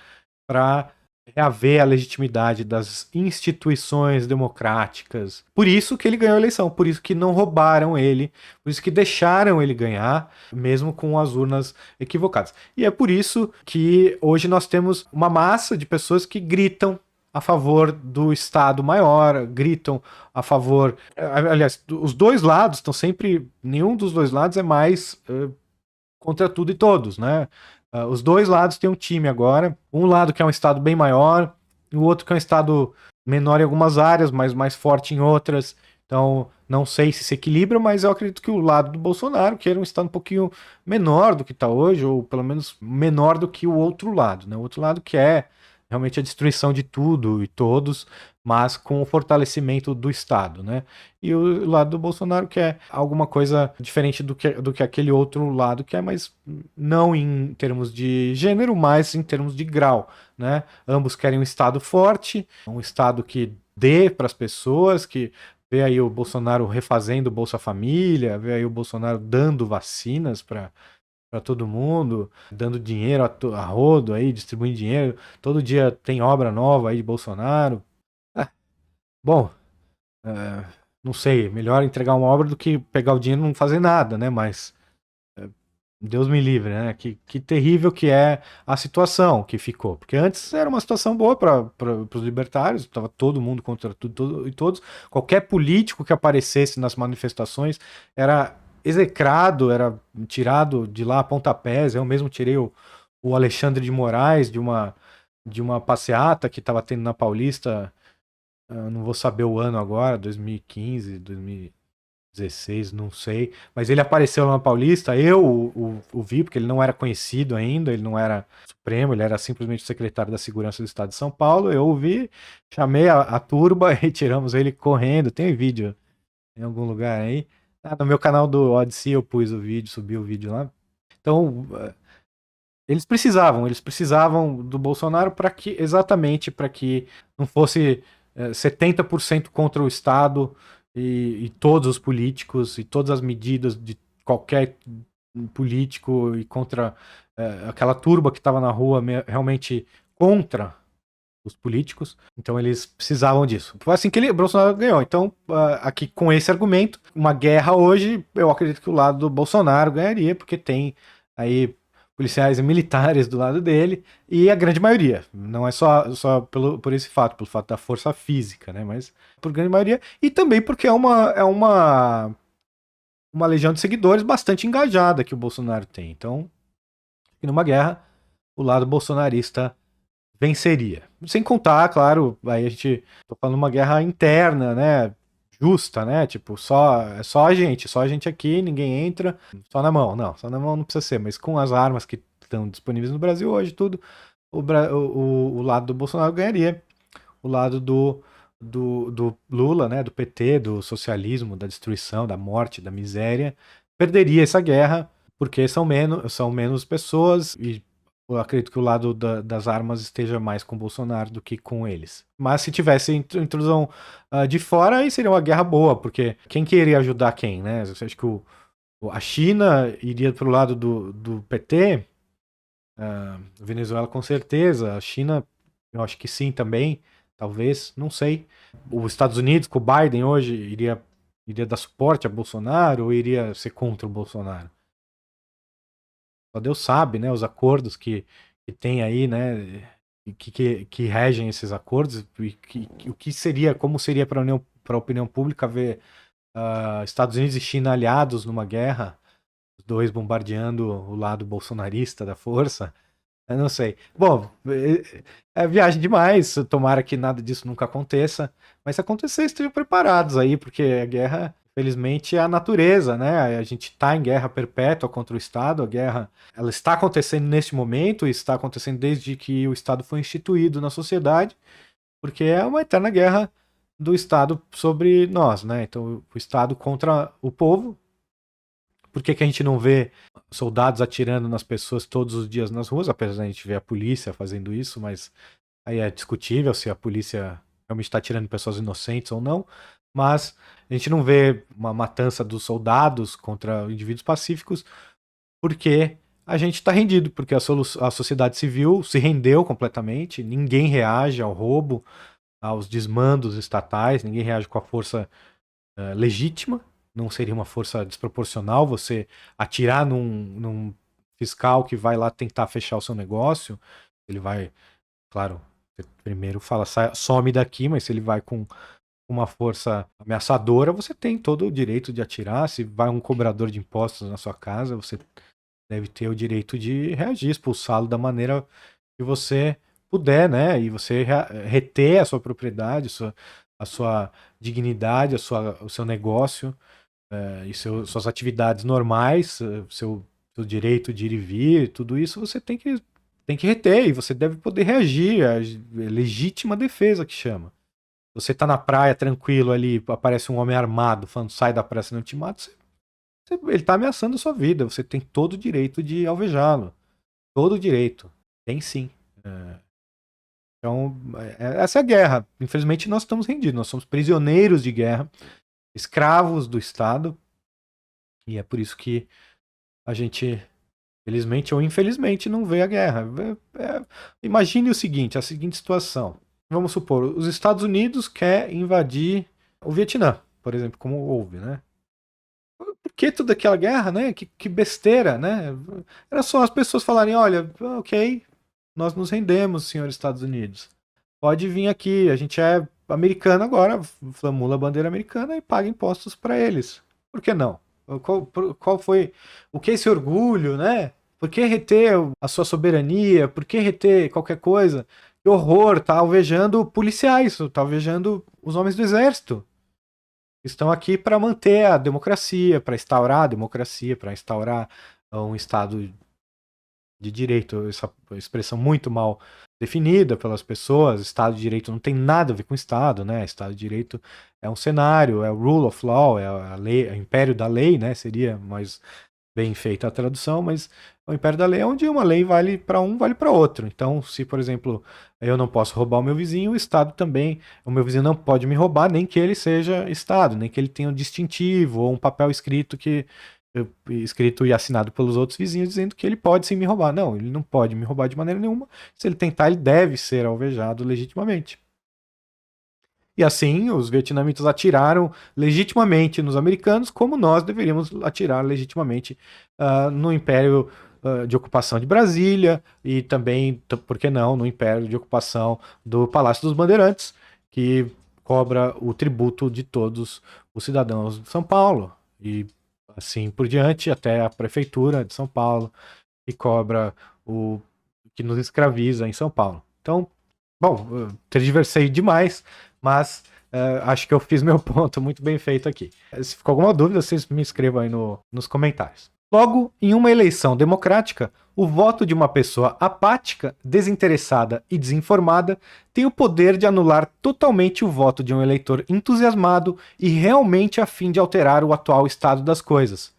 para reaver a legitimidade das instituições democráticas. Por isso que ele ganhou a eleição, por isso que não roubaram ele, por isso que deixaram ele ganhar, mesmo com as urnas equivocadas. E é por isso que hoje nós temos uma massa de pessoas que gritam a favor do Estado maior, gritam a favor. Aliás, os dois lados estão sempre. Nenhum dos dois lados é mais contra tudo e todos, né? Os dois lados têm um time agora. Um lado que é um Estado bem maior, e o outro que é um Estado menor em algumas áreas, mas mais forte em outras. Então, não sei se equilibra, mas eu acredito que o lado do Bolsonaro, que era um Estado um pouquinho menor do que está hoje, ou pelo menos menor do que o outro lado, né? O outro lado que é realmente a destruição de tudo e todos, mas com o fortalecimento do Estado, né? E o lado do Bolsonaro que é alguma coisa diferente do que aquele outro lado que é, mas não em termos de gênero, mas em termos de grau, né? Ambos querem um Estado forte, um Estado que dê para as pessoas, que vê aí o Bolsonaro refazendo o Bolsa Família, vê aí o Bolsonaro dando vacinas para todo mundo, dando dinheiro a rodo aí, distribuindo dinheiro. Todo dia tem obra nova aí de Bolsonaro. Bom, é, não sei, melhor entregar uma obra do que pegar o dinheiro e não fazer nada, né? Mas Deus me livre, né? Que terrível que é a situação que ficou. Porque antes era uma situação boa para os libertários, estava todo mundo contra tudo e todos. Qualquer político que aparecesse nas manifestações era execrado, era tirado de lá a pontapés. Eu mesmo tirei o Alexandre de Moraes de uma passeata que estava tendo na Paulista. Eu não vou saber o ano agora, 2015, 2016, não sei. Mas ele apareceu lá na Paulista, eu o vi, porque ele não era conhecido ainda, ele não era Supremo, ele era simplesmente secretário da Segurança do Estado de São Paulo. Eu o vi, chamei a turba e tiramos ele correndo. Tem vídeo em algum lugar aí. No meu canal do Odyssey eu pus o vídeo, subi o vídeo lá. Então, eles precisavam do Bolsonaro exatamente para que não fosse 70% contra o Estado e todos os políticos e todas as medidas de qualquer político e contra aquela turba que estava na rua realmente contra os políticos. Então eles precisavam disso. Foi assim que o Bolsonaro ganhou. Então, aqui com esse argumento, uma guerra hoje, eu acredito que o lado do Bolsonaro ganharia, porque tem aí policiais e militares do lado dele, e a grande maioria. Não é só por esse fato, pelo fato da força física, né? Mas por grande maioria. E também porque é uma legião de seguidores bastante engajada que o Bolsonaro tem. Então, numa guerra, o lado bolsonarista venceria. Sem contar, claro, aí a gente tô falando uma guerra interna, né? Justa, né? Tipo, só a gente aqui, ninguém entra, só na mão. Não, só na mão não precisa ser, mas com as armas que estão disponíveis no Brasil hoje, tudo, o lado do Bolsonaro ganharia. O lado do Lula, né? Do PT, do socialismo, da destruição, da morte, da miséria, perderia essa guerra, porque são menos pessoas e eu acredito que o lado das armas esteja mais com o Bolsonaro do que com eles. Mas se tivesse intrusão de fora, aí seria uma guerra boa, porque quem queria ajudar quem, né? Você acha que a China iria pro lado do PT? Venezuela com certeza, a China eu acho que sim também, talvez, não sei. Os Estados Unidos com o Biden hoje iria dar suporte a Bolsonaro ou iria ser contra o Bolsonaro? Só Deus sabe, né, os acordos que tem aí, né, que regem esses acordos, e o que seria, como seria para a opinião pública ver Estados Unidos e China aliados numa guerra, os dois bombardeando o lado bolsonarista da força. Eu não sei. Bom, é viagem demais. Tomara que nada disso nunca aconteça. Mas se acontecer, estejam preparados aí, porque a guerra, infelizmente, é a natureza, né? A gente está em guerra perpétua contra o Estado. A guerra, ela está acontecendo neste momento, e está acontecendo desde que o Estado foi instituído na sociedade, porque é uma eterna guerra do Estado sobre nós, né? Então, o Estado contra o povo. Por que que a gente não vê soldados atirando nas pessoas todos os dias nas ruas, apesar de a gente ver a polícia fazendo isso, mas aí é discutível se a polícia realmente está atirando em pessoas inocentes ou não. Mas a gente não vê uma matança dos soldados contra indivíduos pacíficos porque a gente está rendido, porque a sociedade civil se rendeu completamente, ninguém reage ao roubo, aos desmandos estatais, ninguém reage com a força legítima. Não seria uma força desproporcional você atirar num fiscal que vai lá tentar fechar o seu negócio. Ele vai, claro, você primeiro fala, some daqui, mas se ele vai com uma força ameaçadora, você tem todo o direito de atirar. Se vai um cobrador de impostos na sua casa, você deve ter o direito de reagir, expulsá-lo da maneira que você puder, né? E você reter a sua propriedade, a sua dignidade, o seu negócio e suas atividades normais, seu direito de ir e vir, tudo isso você tem que reter e você deve poder reagir. É legítima defesa que chama. Você tá na praia tranquilo ali, aparece um homem armado falando sai da praia, senão eu te mato, ele tá ameaçando a sua vida. Você tem todo o direito de alvejá-lo. Todo o direito. Tem sim. Então, essa é a guerra. Infelizmente, nós estamos rendidos. Nós somos prisioneiros de guerra, escravos do Estado. E é por isso que a gente, felizmente ou infelizmente, não vê a guerra. Imagine o seguinte, a seguinte situação. Vamos supor, os Estados Unidos quer invadir o Vietnã, por exemplo, como houve, né? Por que toda aquela guerra, né? Que besteira, né? Era só as pessoas falarem, olha, ok, nós nos rendemos, senhor Estados Unidos. Pode vir aqui, a gente é americano agora, flamula a bandeira americana e paga impostos para eles. Por que não? Qual foi o que é esse orgulho, né? Por que reter a sua soberania? Por que reter qualquer coisa? Que horror, tá alvejando policiais, tá alvejando os homens do exército. Estão aqui para manter a democracia, para instaurar a democracia, para instaurar um Estado de direito, essa expressão muito mal definida pelas pessoas. Estado de direito não tem nada a ver com Estado, né? Estado de direito é um cenário, é o rule of law, é a lei, é o império da lei, né? Seria mais bem feita a tradução, mas o império da lei é onde uma lei vale para um, vale para outro. Então, se, por exemplo, eu não posso roubar o meu vizinho, o Estado também, o meu vizinho não pode me roubar, nem que ele seja Estado, nem que ele tenha um distintivo ou um papel escrito e assinado pelos outros vizinhos dizendo que ele pode sim me roubar. Não, ele não pode me roubar de maneira nenhuma. Se ele tentar, ele deve ser alvejado legitimamente. E assim, os vietnamitas atiraram legitimamente nos americanos, como nós deveríamos atirar legitimamente no Império de Ocupação de Brasília e também, por que não, no Império de Ocupação do Palácio dos Bandeirantes, que cobra o tributo de todos os cidadãos de São Paulo. E assim por diante, até a Prefeitura de São Paulo, que cobra o que nos escraviza em São Paulo. Então, bom, tergiversei demais, mas acho que eu fiz meu ponto muito bem feito aqui. Se ficou alguma dúvida, vocês me escrevam aí nos comentários. Logo, em uma eleição democrática, o voto de uma pessoa apática, desinteressada e desinformada tem o poder de anular totalmente o voto de um eleitor entusiasmado e realmente a fim de alterar o atual estado das coisas.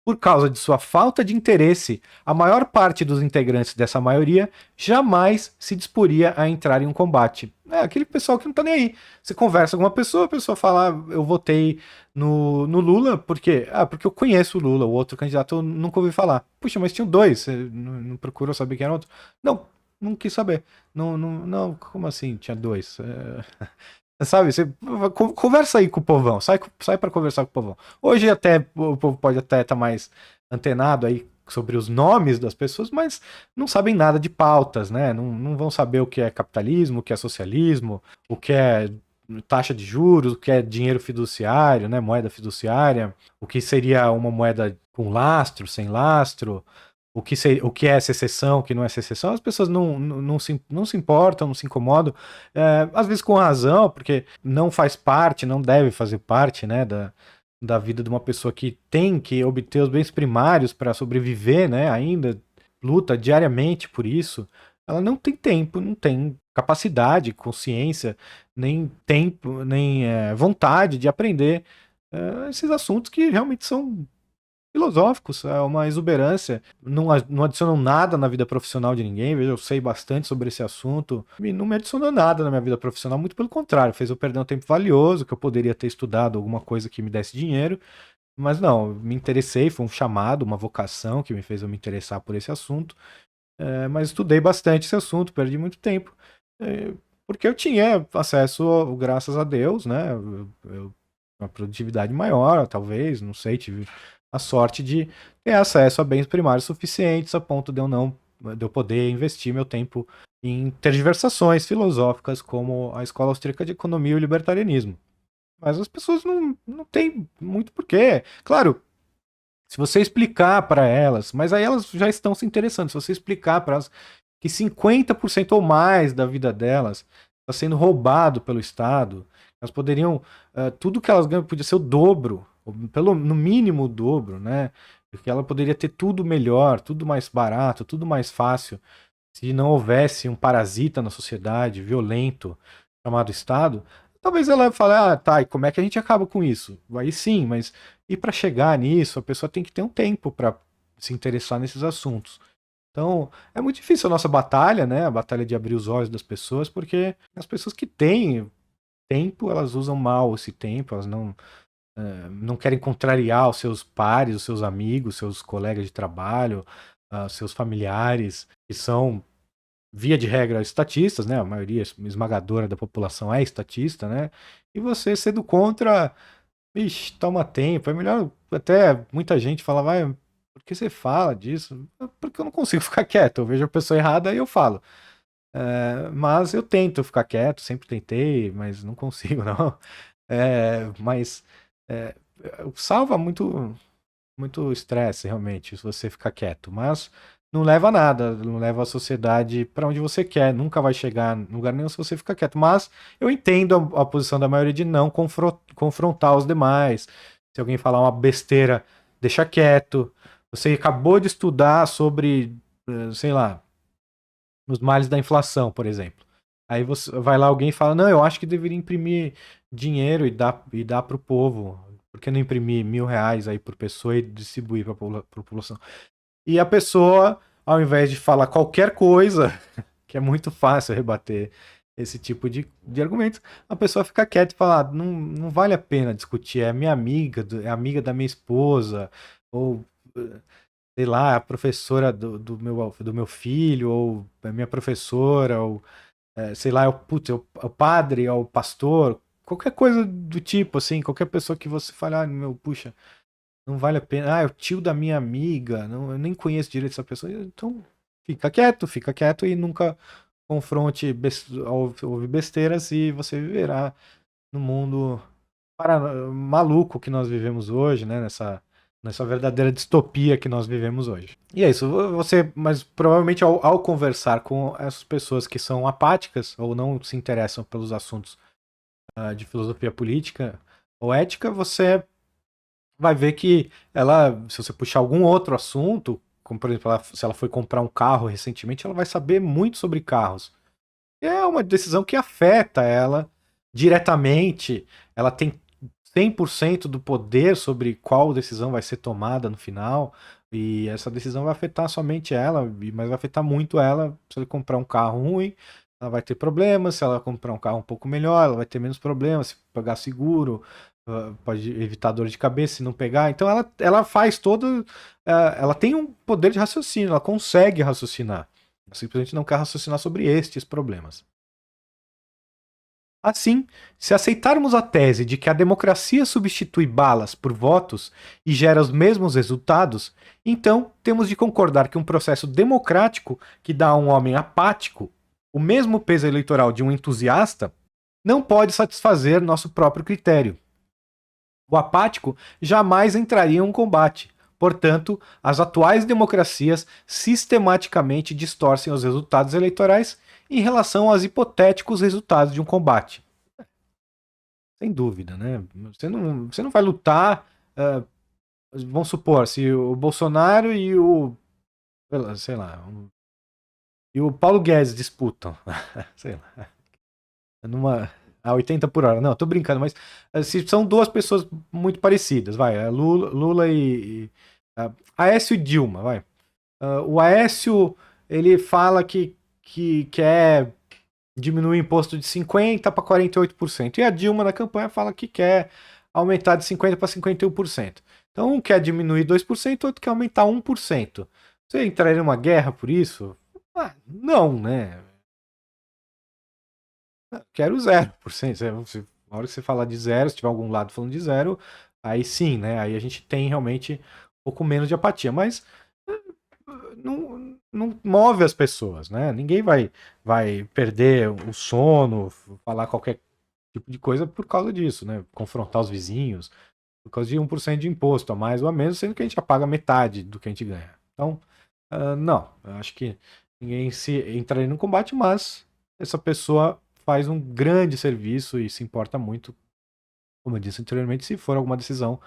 Por causa de sua falta de interesse, a maior parte dos integrantes dessa maioria jamais se disporia a entrar em um combate. É aquele pessoal que não tá nem aí. Você conversa com uma pessoa, a pessoa fala, eu votei no Lula, por quê? Ah, porque eu conheço o Lula, o outro candidato eu nunca ouvi falar. Puxa, mas tinha dois, você não procurou saber quem era o outro? Não, não quis saber. Não, como assim tinha dois? Sabe, você conversa aí com o povão, sai para conversar com o povão. Hoje até o povo pode até estar mais antenado aí sobre os nomes das pessoas, mas não sabem nada de pautas, né? Não vão saber o que é capitalismo, o que é socialismo, o que é taxa de juros, o que é dinheiro fiduciário, né? Moeda fiduciária, o que seria uma moeda com lastro, sem lastro, o que é secessão, o que não é secessão, as pessoas não se importam, não se incomodam, às vezes com razão, porque não faz parte, não deve fazer parte, né, da vida de uma pessoa que tem que obter os bens primários para sobreviver, né, ainda luta diariamente por isso, ela não tem tempo, não tem capacidade, consciência, nem tempo, nem vontade de aprender esses assuntos que realmente são filosóficos, é uma exuberância, não adicionam nada na vida profissional de ninguém. Veja, eu sei bastante sobre esse assunto e não me adicionou nada na minha vida profissional, muito pelo contrário, fez eu perder um tempo valioso, que eu poderia ter estudado alguma coisa que me desse dinheiro, mas não, me interessei, foi um chamado, uma vocação que me fez eu me interessar por esse assunto, mas estudei bastante esse assunto, perdi muito tempo, porque eu tinha acesso, graças a Deus, né, uma produtividade maior, talvez, não sei, tive a sorte de ter acesso a bens primários suficientes a ponto de eu não de eu poder investir meu tempo em tergiversações filosóficas como a Escola Austríaca de Economia e o Libertarianismo. Mas as pessoas não têm muito porquê. Claro, se você explicar para elas, mas aí elas já estão se interessando, se você explicar para elas que 50% ou mais da vida delas está sendo roubado pelo Estado, elas poderiam, tudo que elas ganham podia ser o dobro, ou no mínimo o dobro, né? Porque ela poderia ter tudo melhor, tudo mais barato, tudo mais fácil, se não houvesse um parasita na sociedade, violento, chamado Estado. Talvez ela fale, ah, tá, e como é que a gente acaba com isso? Aí sim, mas e para chegar nisso, a pessoa tem que ter um tempo para se interessar nesses assuntos. Então, é muito difícil a nossa batalha, né? A batalha de abrir os olhos das pessoas, porque as pessoas que têm tempo, elas usam mal esse tempo, elas não querem contrariar os seus pares, os seus amigos, seus colegas de trabalho, seus familiares, que são, via de regra, estatistas, né? A maioria esmagadora da população é estatista, né? E você sendo contra, ixi, toma tempo. É melhor, até muita gente fala, vai, por que você fala disso? Porque eu não consigo ficar quieto. Eu vejo a pessoa errada e eu falo. Mas eu tento ficar quieto, sempre tentei, mas não consigo, não. Mas é, salva muito estresse, realmente, se você ficar quieto. Mas não leva a nada, não leva a sociedade para onde você quer. Nunca vai chegar em lugar nenhum se você ficar quieto. Mas eu entendo a posição da maioria de não confrontar os demais. Se alguém falar uma besteira, deixa quieto. Você acabou de estudar sobre, sei lá, os males da inflação, por exemplo. Aí você vai lá alguém e fala, não, eu acho que deveria imprimir dinheiro e dar para o povo. Por que não imprimir R$ 1.000 aí por pessoa e distribuir para a população? E a pessoa, ao invés de falar qualquer coisa, que é muito fácil rebater esse tipo de argumentos, a pessoa fica quieta e fala, não vale a pena discutir, é minha amiga, é amiga da minha esposa, ou sei lá, a professora do meu filho, ou a minha professora, ou sei lá, putz, é o padre, é o pastor, qualquer coisa do tipo, assim, qualquer pessoa que você fale, meu, puxa, não vale a pena, é o tio da minha amiga, não, eu nem conheço direito essa pessoa, então fica quieto e nunca confronte, ouve besteiras e você viverá no mundo maluco que nós vivemos hoje, né, nessa verdadeira distopia que nós vivemos hoje. E é isso, mas provavelmente ao conversar com essas pessoas que são apáticas ou não se interessam pelos assuntos de filosofia política ou ética, você vai ver que se você puxar algum outro assunto, como por exemplo, se ela foi comprar um carro recentemente, ela vai saber muito sobre carros. É uma decisão que afeta ela diretamente, ela tem 100% do poder sobre qual decisão vai ser tomada no final, e essa decisão vai afetar somente ela, mas vai afetar muito ela se ele comprar um carro ruim, ela vai ter problemas. Se ela comprar um carro um pouco melhor, ela vai ter menos problemas. Se pagar seguro, pode evitar dor de cabeça se não pegar. Então ela faz todo. Ela tem um poder de raciocínio, ela consegue raciocinar. Ela simplesmente não quer raciocinar sobre estes problemas. Assim, se aceitarmos a tese de que a democracia substitui balas por votos e gera os mesmos resultados, então temos de concordar que um processo democrático que dá a um homem apático o mesmo peso eleitoral de um entusiasta não pode satisfazer nosso próprio critério. O apático jamais entraria em um combate. Portanto, as atuais democracias sistematicamente distorcem os resultados eleitorais em relação aos hipotéticos resultados de um combate. Sem dúvida, né? Você não vai lutar. Vamos supor, se o Bolsonaro e o. Sei lá. E o Paulo Guedes disputam. Sei lá. A 80 por hora. Não, tô brincando, mas se são duas pessoas muito parecidas, vai. Lula e. Aécio e Dilma, vai. O Aécio, ele fala que quer diminuir o imposto de 50% para 48%. E a Dilma na campanha fala que quer aumentar de 50% para 51%. Então um quer diminuir 2%, o outro quer aumentar 1%. Você entraria numa guerra por isso? Não, né? Quero 0%. Na hora que você falar de zero, se tiver algum lado falando de zero, aí sim, né? Aí a gente tem realmente um pouco menos de apatia. Mas não move as pessoas, né? Ninguém vai perder o sono, falar qualquer tipo de coisa por causa disso, né? Confrontar os vizinhos, por causa de 1% de imposto, a mais ou a menos, sendo que a gente já paga metade do que a gente ganha. Então, não, eu acho que ninguém se entraria no combate, mas essa pessoa faz um grande serviço e se importa muito, como eu disse anteriormente, se for alguma decisão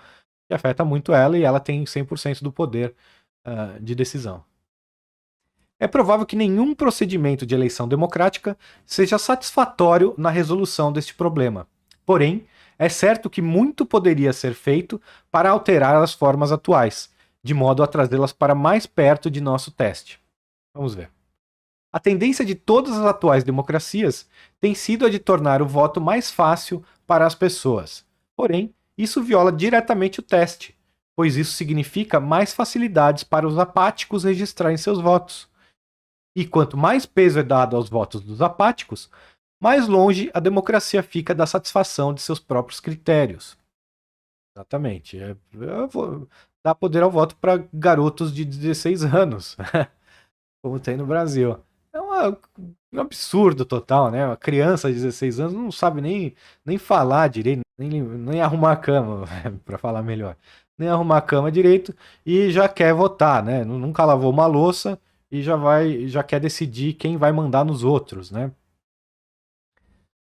que afeta muito ela e ela tem 100% do poder de decisão. É provável que nenhum procedimento de eleição democrática seja satisfatório na resolução deste problema. Porém, é certo que muito poderia ser feito para alterar as formas atuais, de modo a trazê-las para mais perto de nosso teste. Vamos ver. A tendência de todas as atuais democracias tem sido a de tornar o voto mais fácil para as pessoas. Porém, isso viola diretamente o teste, pois isso significa mais facilidades para os apáticos registrarem seus votos. E quanto mais peso é dado aos votos dos apáticos, mais longe a democracia fica da satisfação de seus próprios critérios. Exatamente. Dar poder ao voto para garotos de 16 anos, como tem no Brasil. É um absurdo total, né? Uma criança de 16 anos não sabe nem falar direito, nem arrumar a cama, para falar melhor. Nem arrumar a cama direito e já quer votar, né? Nunca lavou uma louça e já quer decidir quem vai mandar nos outros, né?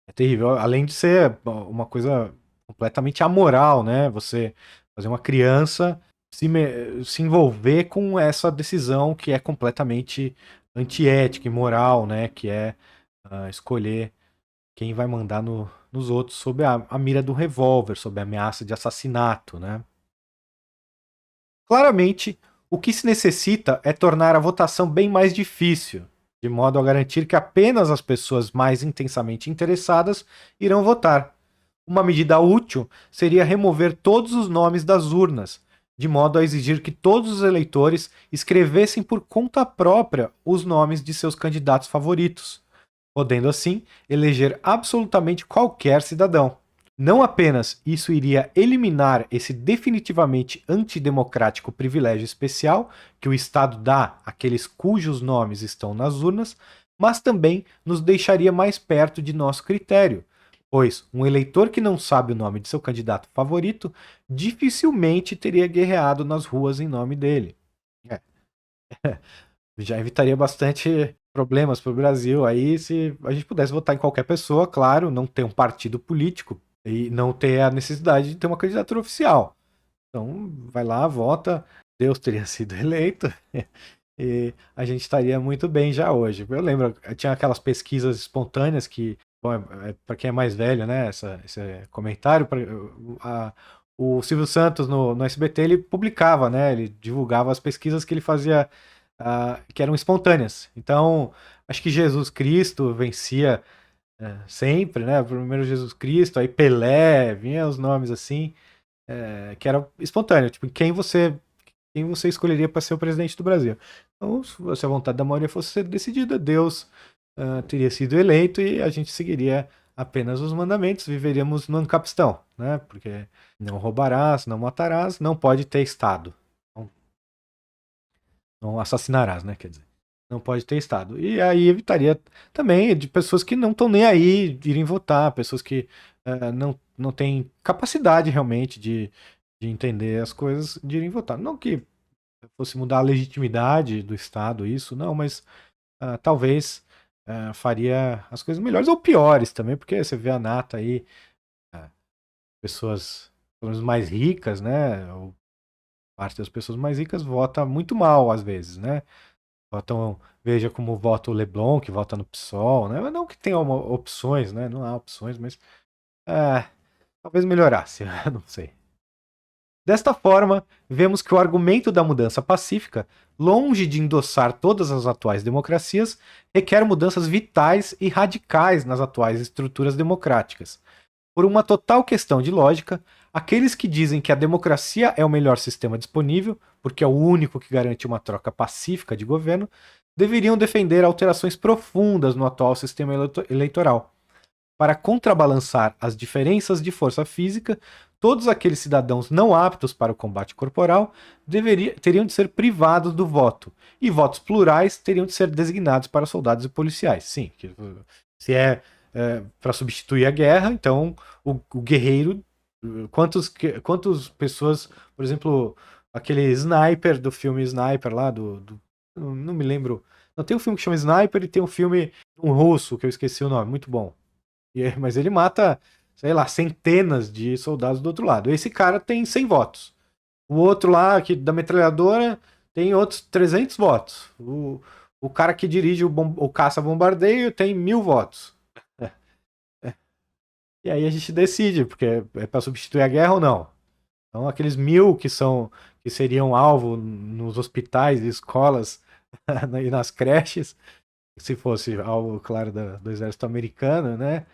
É terrível. Além de ser uma coisa completamente amoral, né? Você fazer uma criança se envolver com essa decisão que é completamente antiética, imoral, né? Que é escolher quem vai mandar nos outros sob a mira do revólver, sob a ameaça de assassinato, né? Claramente, o que se necessita é tornar a votação bem mais difícil, de modo a garantir que apenas as pessoas mais intensamente interessadas irão votar. Uma medida útil seria remover todos os nomes das urnas, de modo a exigir que todos os eleitores escrevessem por conta própria os nomes de seus candidatos favoritos, podendo assim eleger absolutamente qualquer cidadão. Não apenas isso iria eliminar esse definitivamente antidemocrático privilégio especial que o Estado dá àqueles cujos nomes estão nas urnas, mas também nos deixaria mais perto de nosso critério, pois um eleitor que não sabe o nome de seu candidato favorito dificilmente teria guerreado nas ruas em nome dele. Já evitaria bastante problemas para o Brasil aí se a gente pudesse votar em qualquer pessoa, claro, não ter um partido político e não ter a necessidade de ter uma candidatura oficial. Então, vai lá, vota, Deus teria sido eleito e a gente estaria muito bem já hoje. Eu lembro, tinha aquelas pesquisas espontâneas que, bom, para quem é mais velho, né, esse comentário, o Silvio Santos no SBT, ele publicava, né, ele divulgava as pesquisas que ele fazia que eram espontâneas. Então, acho que Jesus Cristo vencia sempre, né? Primeiro Jesus Cristo, aí Pelé, vinha os nomes assim, que era espontâneo, tipo, quem você escolheria para ser o presidente do Brasil. Então, se a vontade da maioria fosse ser decidida, Deus teria sido eleito e a gente seguiria apenas os mandamentos, viveríamos no ancapistão, né? Porque não roubarás, não matarás, não pode ter Estado. Não, não assassinarás, né? Quer dizer, não pode ter Estado. E aí evitaria também de pessoas que não estão nem aí irem votar, pessoas que não têm capacidade realmente de entender as coisas de irem votar. Não que fosse mudar a legitimidade do Estado, isso, não, mas talvez faria as coisas melhores ou piores também, porque você vê a nata aí, ah, pessoas pelo menos mais ricas, né? Ou parte das pessoas mais ricas vota muito mal às vezes, né? Votam, veja como vota o Leblon, que vota no PSOL, né? Mas não que tenha opções, né? Não há opções, mas talvez melhorasse, não sei. Desta forma, vemos que o argumento da mudança pacífica, longe de endossar todas as atuais democracias, requer mudanças vitais e radicais nas atuais estruturas democráticas. Por uma total questão de lógica, aqueles que dizem que a democracia é o melhor sistema disponível, porque é o único que garante uma troca pacífica de governo, deveriam defender alterações profundas no atual sistema eleitoral. Para contrabalançar as diferenças de força física, todos aqueles cidadãos não aptos para o combate corporal teriam de ser privados do voto, e votos plurais teriam de ser designados para soldados e policiais. Sim, se para substituir a guerra, então o guerreiro. Quantas pessoas, por exemplo, aquele sniper do filme Sniper lá, não me lembro. Não, tem um filme que chama Sniper e tem um filme um russo, que eu esqueci o nome, muito bom. Mas ele mata, sei lá, centenas de soldados do outro lado. Esse cara tem 100 votos. O outro lá, que da metralhadora, tem outros 300 votos. O cara que dirige o caça-bombardeio tem 1000 votos. É, é. E aí a gente decide, porque é para substituir a guerra ou não. Então, aqueles 1000 que seriam alvo nos hospitais e escolas e nas creches, se fosse alvo, claro, do exército americano, né?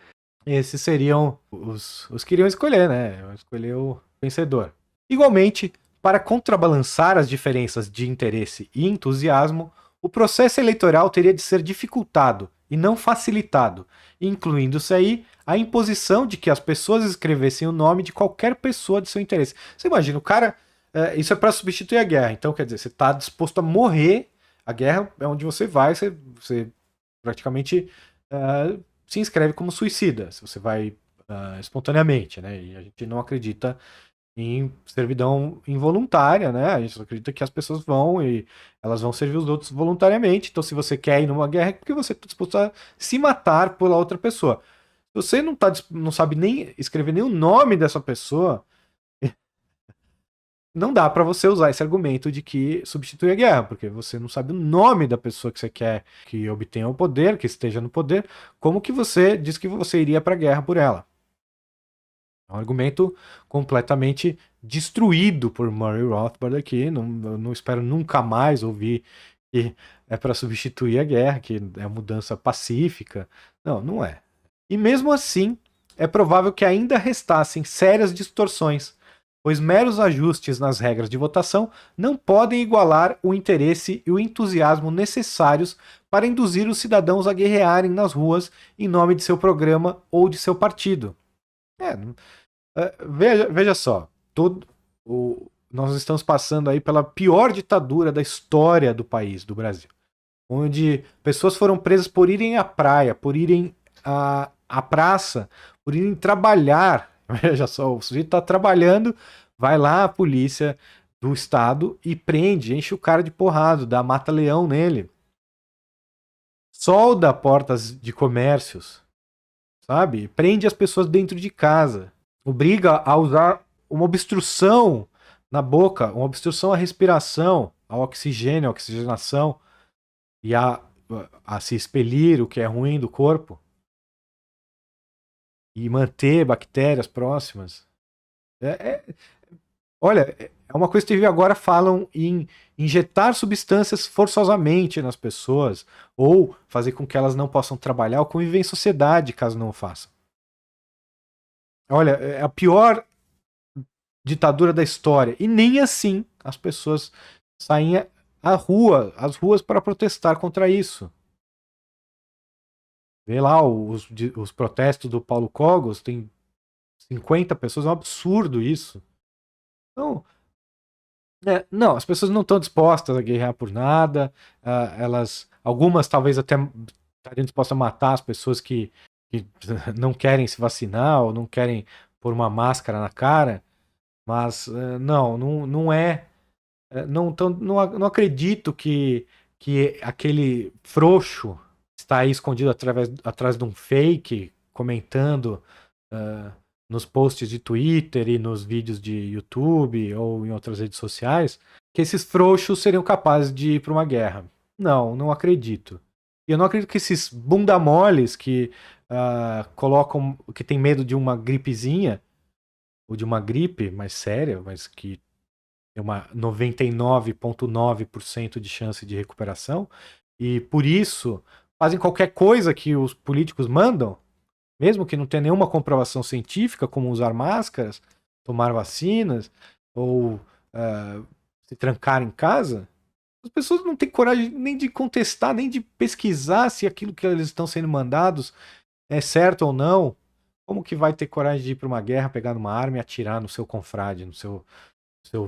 Esses seriam os que iriam escolher, né? Escolher o vencedor. Igualmente, para contrabalançar as diferenças de interesse e entusiasmo, o processo eleitoral teria de ser dificultado e não facilitado, incluindo-se aí a imposição de que as pessoas escrevessem o nome de qualquer pessoa de seu interesse. Você imagina, o cara. Isso é para substituir a guerra. Então, quer dizer, você está disposto a morrer. A guerra é onde você vai, você praticamente se inscreve como suicida, se você vai espontaneamente, né? E a gente não acredita em servidão involuntária, né? A gente acredita que as pessoas vão e elas vão servir os outros voluntariamente. Então, se você quer ir numa guerra, é porque você está disposto a se matar pela outra pessoa. Se você não sabe nem escrever nem o nome dessa pessoa, não dá para você usar esse argumento de que substitui a guerra, porque você não sabe o nome da pessoa que você quer que obtenha o poder, que esteja no poder, como que você diz que você iria para a guerra por ela? É um argumento completamente destruído por Murray Rothbard aqui. Não, eu não espero nunca mais ouvir que é para substituir a guerra, que é mudança pacífica. Não, não é. E mesmo assim, é provável que ainda restassem sérias distorções, pois meros ajustes nas regras de votação não podem igualar o interesse e o entusiasmo necessários para induzir os cidadãos a guerrearem nas ruas em nome de seu programa ou de seu partido. Veja só, nós estamos passando aí pela pior ditadura da história do país, do Brasil, onde pessoas foram presas por irem à praia, por irem à praça, por irem trabalhar. Veja só, o sujeito está trabalhando, vai lá a polícia do estado e prende, enche o cara de porrada, dá mata-leão nele, solda portas de comércios, sabe? Prende as pessoas dentro de casa, obriga a usar uma obstrução na boca, uma obstrução à respiração, ao oxigênio, à oxigenação e a se expelir o que é ruim do corpo e manter bactérias próximas. É, é, olha, É uma coisa que agora falam em injetar substâncias forçosamente nas pessoas, ou fazer com que elas não possam trabalhar ou conviver em sociedade caso não o façam. Olha, é a pior ditadura da história. E nem assim as pessoas saem às ruas para protestar contra isso. Vê lá os protestos do Paulo Cogos, tem 50 pessoas, é um absurdo isso. Então, não, as pessoas não estão dispostas a guerrear por nada. Algumas talvez até estariam dispostas a matar as pessoas que não querem se vacinar ou não querem pôr uma máscara na cara. Mas não é. Não acredito que aquele frouxo está aí escondido atrás de um fake, comentando nos posts de Twitter e nos vídeos de YouTube ou em outras redes sociais, que esses frouxos seriam capazes de ir para uma guerra. Não acredito. E eu não acredito que esses bunda moles que que tem medo de uma gripezinha, ou de uma gripe mais séria, mas que tem uma 99,9% de chance de recuperação, e por isso fazem qualquer coisa que os políticos mandam, mesmo que não tenha nenhuma comprovação científica, como usar máscaras, tomar vacinas, ou se trancar em casa. As pessoas não têm coragem nem de contestar, nem de pesquisar se aquilo que eles estão sendo mandados é certo ou não. Como que vai ter coragem de ir para uma guerra, pegar uma arma e atirar no seu confrade, no seu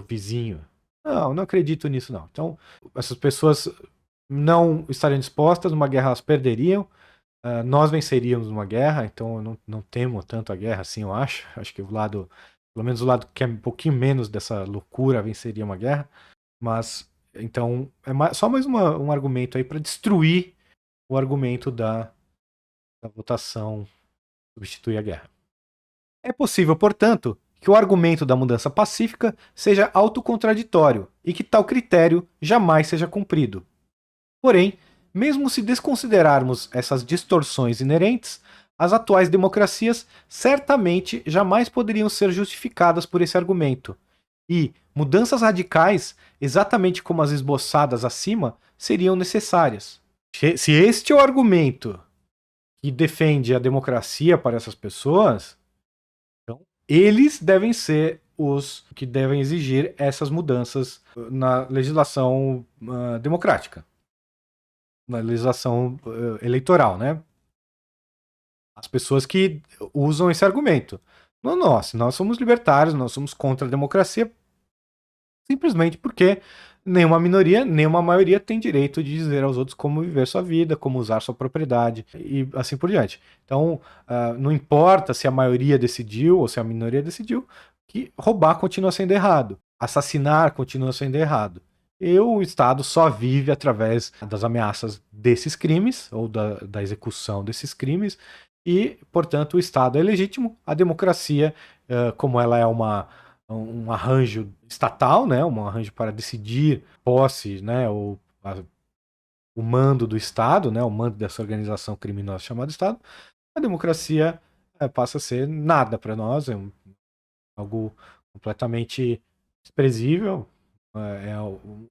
vizinho? Não acredito nisso não. Então, essas pessoas não estariam dispostas, numa guerra elas perderiam. Nós venceríamos uma guerra, então eu não temo tanto a guerra assim, eu acho. Acho que pelo menos o lado que é um pouquinho menos dessa loucura, venceria uma guerra. Mas, então, só mais um argumento aí para destruir o argumento da votação substituir a guerra. É possível, portanto, que o argumento da mudança pacífica seja autocontraditório e que tal critério jamais seja cumprido. Porém, mesmo se desconsiderarmos essas distorções inerentes, as atuais democracias certamente jamais poderiam ser justificadas por esse argumento. E mudanças radicais, exatamente como as esboçadas acima, seriam necessárias. Se este é o argumento que defende a democracia para essas pessoas, então eles devem ser os que devem exigir essas mudanças na legislação democrática, na legislação eleitoral, né? As pessoas que usam esse argumento. Não nós somos libertários, nós somos contra a democracia, simplesmente porque nenhuma minoria, nenhuma maioria tem direito de dizer aos outros como viver sua vida, como usar sua propriedade e assim por diante. Então, não importa se a maioria decidiu ou se a minoria decidiu, que roubar continua sendo errado, assassinar continua sendo errado. E o Estado só vive através das ameaças desses crimes, ou da execução desses crimes, e, portanto, o Estado é legítimo. A democracia, como ela é um arranjo estatal, né, um arranjo para decidir posse, né, o mando do Estado, né, o mando dessa organização criminosa chamada Estado, a democracia passa a ser nada para nós, algo completamente desprezível.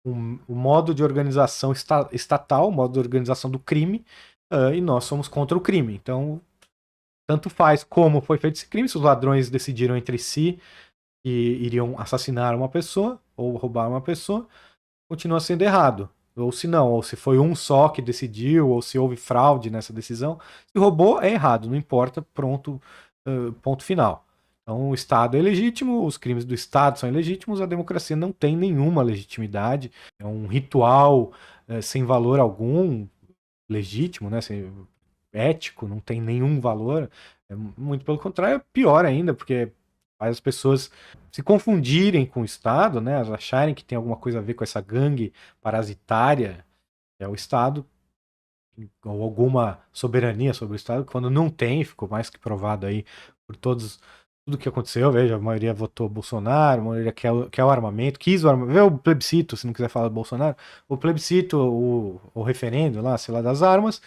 O modo de organização estatal, o modo de organização do crime, e nós somos contra o crime. Então, tanto faz como foi feito esse crime, se os ladrões decidiram entre si que iriam assassinar uma pessoa ou roubar uma pessoa, continua sendo errado. Ou se não, ou se foi um só que decidiu, ou se houve fraude nessa decisão. Se roubou, é errado, não importa, pronto, ponto final. Então o Estado é legítimo, os crimes do Estado são ilegítimos, a democracia não tem nenhuma legitimidade, é um ritual sem valor algum, legítimo, né, ético, não tem nenhum valor. Muito pelo contrário, é pior ainda, porque faz as pessoas se confundirem com o Estado, né, acharem que tem alguma coisa a ver com essa gangue parasitária, que é o Estado, ou alguma soberania sobre o Estado, quando não tem, ficou mais que provado aí por tudo que aconteceu. Veja, a maioria votou Bolsonaro, a maioria quer o armamento, quis o armamento. Vê o plebiscito, se não quiser falar do Bolsonaro, o plebiscito, o referendo lá, sei lá, das armas,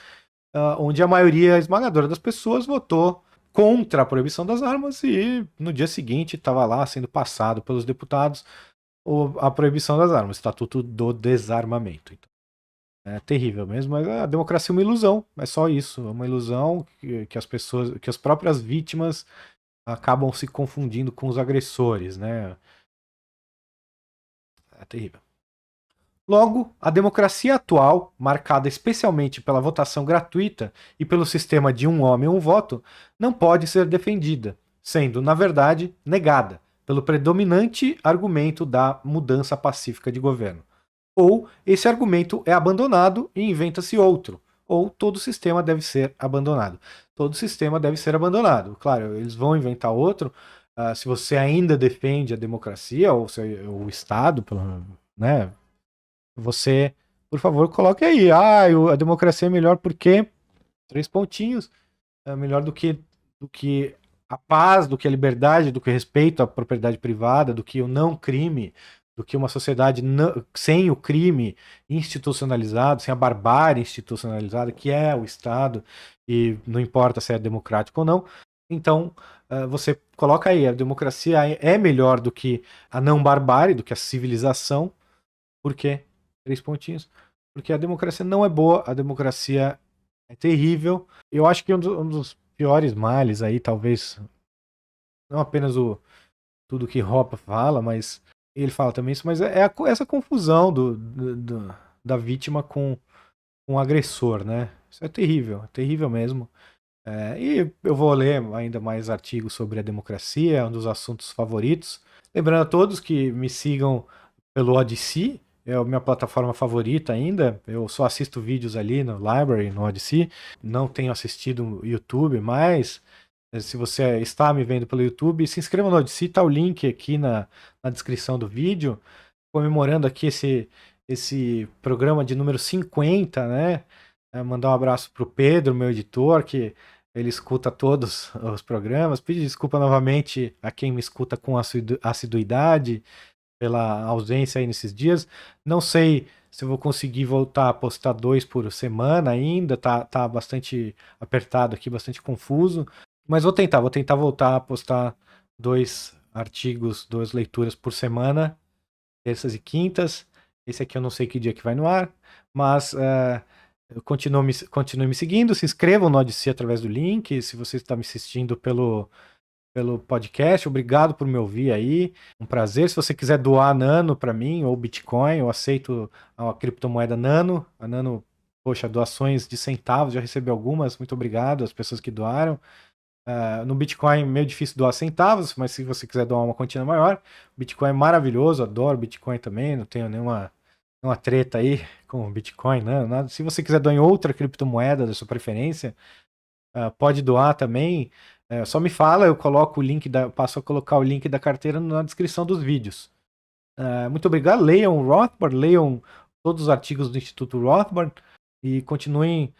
onde a maioria esmagadora das pessoas votou contra a proibição das armas e no dia seguinte estava lá sendo passado pelos deputados a proibição das armas, o Estatuto do Desarmamento. Então, é terrível mesmo, mas a democracia é uma ilusão, é só isso, é uma ilusão que as pessoas, que as próprias vítimas acabam se confundindo com os agressores, né? É terrível. Logo, a democracia atual, marcada especialmente pela votação gratuita e pelo sistema de um homem, um voto, não pode ser defendida, sendo, na verdade, negada pelo predominante argumento da mudança pacífica de governo. Ou esse argumento é abandonado e inventa-se outro, ou todo o sistema deve ser abandonado. Todo sistema deve ser abandonado. Claro, eles vão inventar outro. Se você ainda defende a democracia, ou o Estado, né, você, por favor, coloque aí. A democracia é melhor porque 3 pontinhos é melhor do que a paz, do que a liberdade, do que o respeito à propriedade privada, do que o não crime, do que uma sociedade sem o crime institucionalizado, sem a barbárie institucionalizada, que é o Estado, e não importa se é democrático ou não. Então, você coloca aí, a democracia é melhor do que a não barbárie, do que a civilização, porque 3 pontinhos. Porque a democracia não é boa, a democracia é terrível. Eu acho que um dos piores males aí, talvez, não apenas tudo que Hoppe fala, mas ele fala também isso, mas essa confusão da vítima com o agressor, né? Isso é terrível mesmo. E eu vou ler ainda mais artigos sobre a democracia, é um dos assuntos favoritos. Lembrando a todos que me sigam pelo Odysee, é a minha plataforma favorita ainda. Eu só assisto vídeos ali no Library, no Odysee. Não tenho assistido no YouTube, mas se você está me vendo pelo YouTube, se inscreva no Odysee, tá o link aqui na descrição do vídeo, comemorando aqui esse programa de número 50, né? Mandar um abraço pro Pedro, meu editor, que ele escuta todos os programas. Pedir desculpa novamente a quem me escuta com assiduidade pela ausência aí nesses dias. Não sei se eu vou conseguir voltar a postar 2 por semana ainda, tá bastante apertado aqui, bastante confuso, mas vou tentar voltar a postar 2 artigos, 2 leituras por semana, terças e quintas. Esse aqui eu não sei que dia que vai no ar, mas continue me seguindo, se inscrevam no Odysee através do link, se você está me assistindo pelo podcast, obrigado por me ouvir aí, um prazer. Se você quiser doar Nano para mim, ou Bitcoin, eu aceito a criptomoeda Nano. A Nano, poxa, doações de centavos, já recebi algumas, muito obrigado às pessoas que doaram. No Bitcoin é meio difícil doar centavos, mas se você quiser doar uma quantia maior, Bitcoin é maravilhoso, adoro Bitcoin também, não tenho nenhuma treta aí com Bitcoin, né? Nada. Se você quiser doar em outra criptomoeda da sua preferência, pode doar também. Só me fala, eu coloco o link passo a colocar o link da carteira na descrição dos vídeos. Muito obrigado. Leiam o Rothbard, leiam todos os artigos do Instituto Rothbard e continuem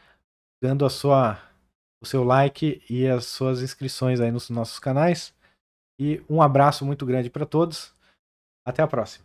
dando o seu like e as suas inscrições aí nos nossos canais. E um abraço muito grande para todos. Até a próxima.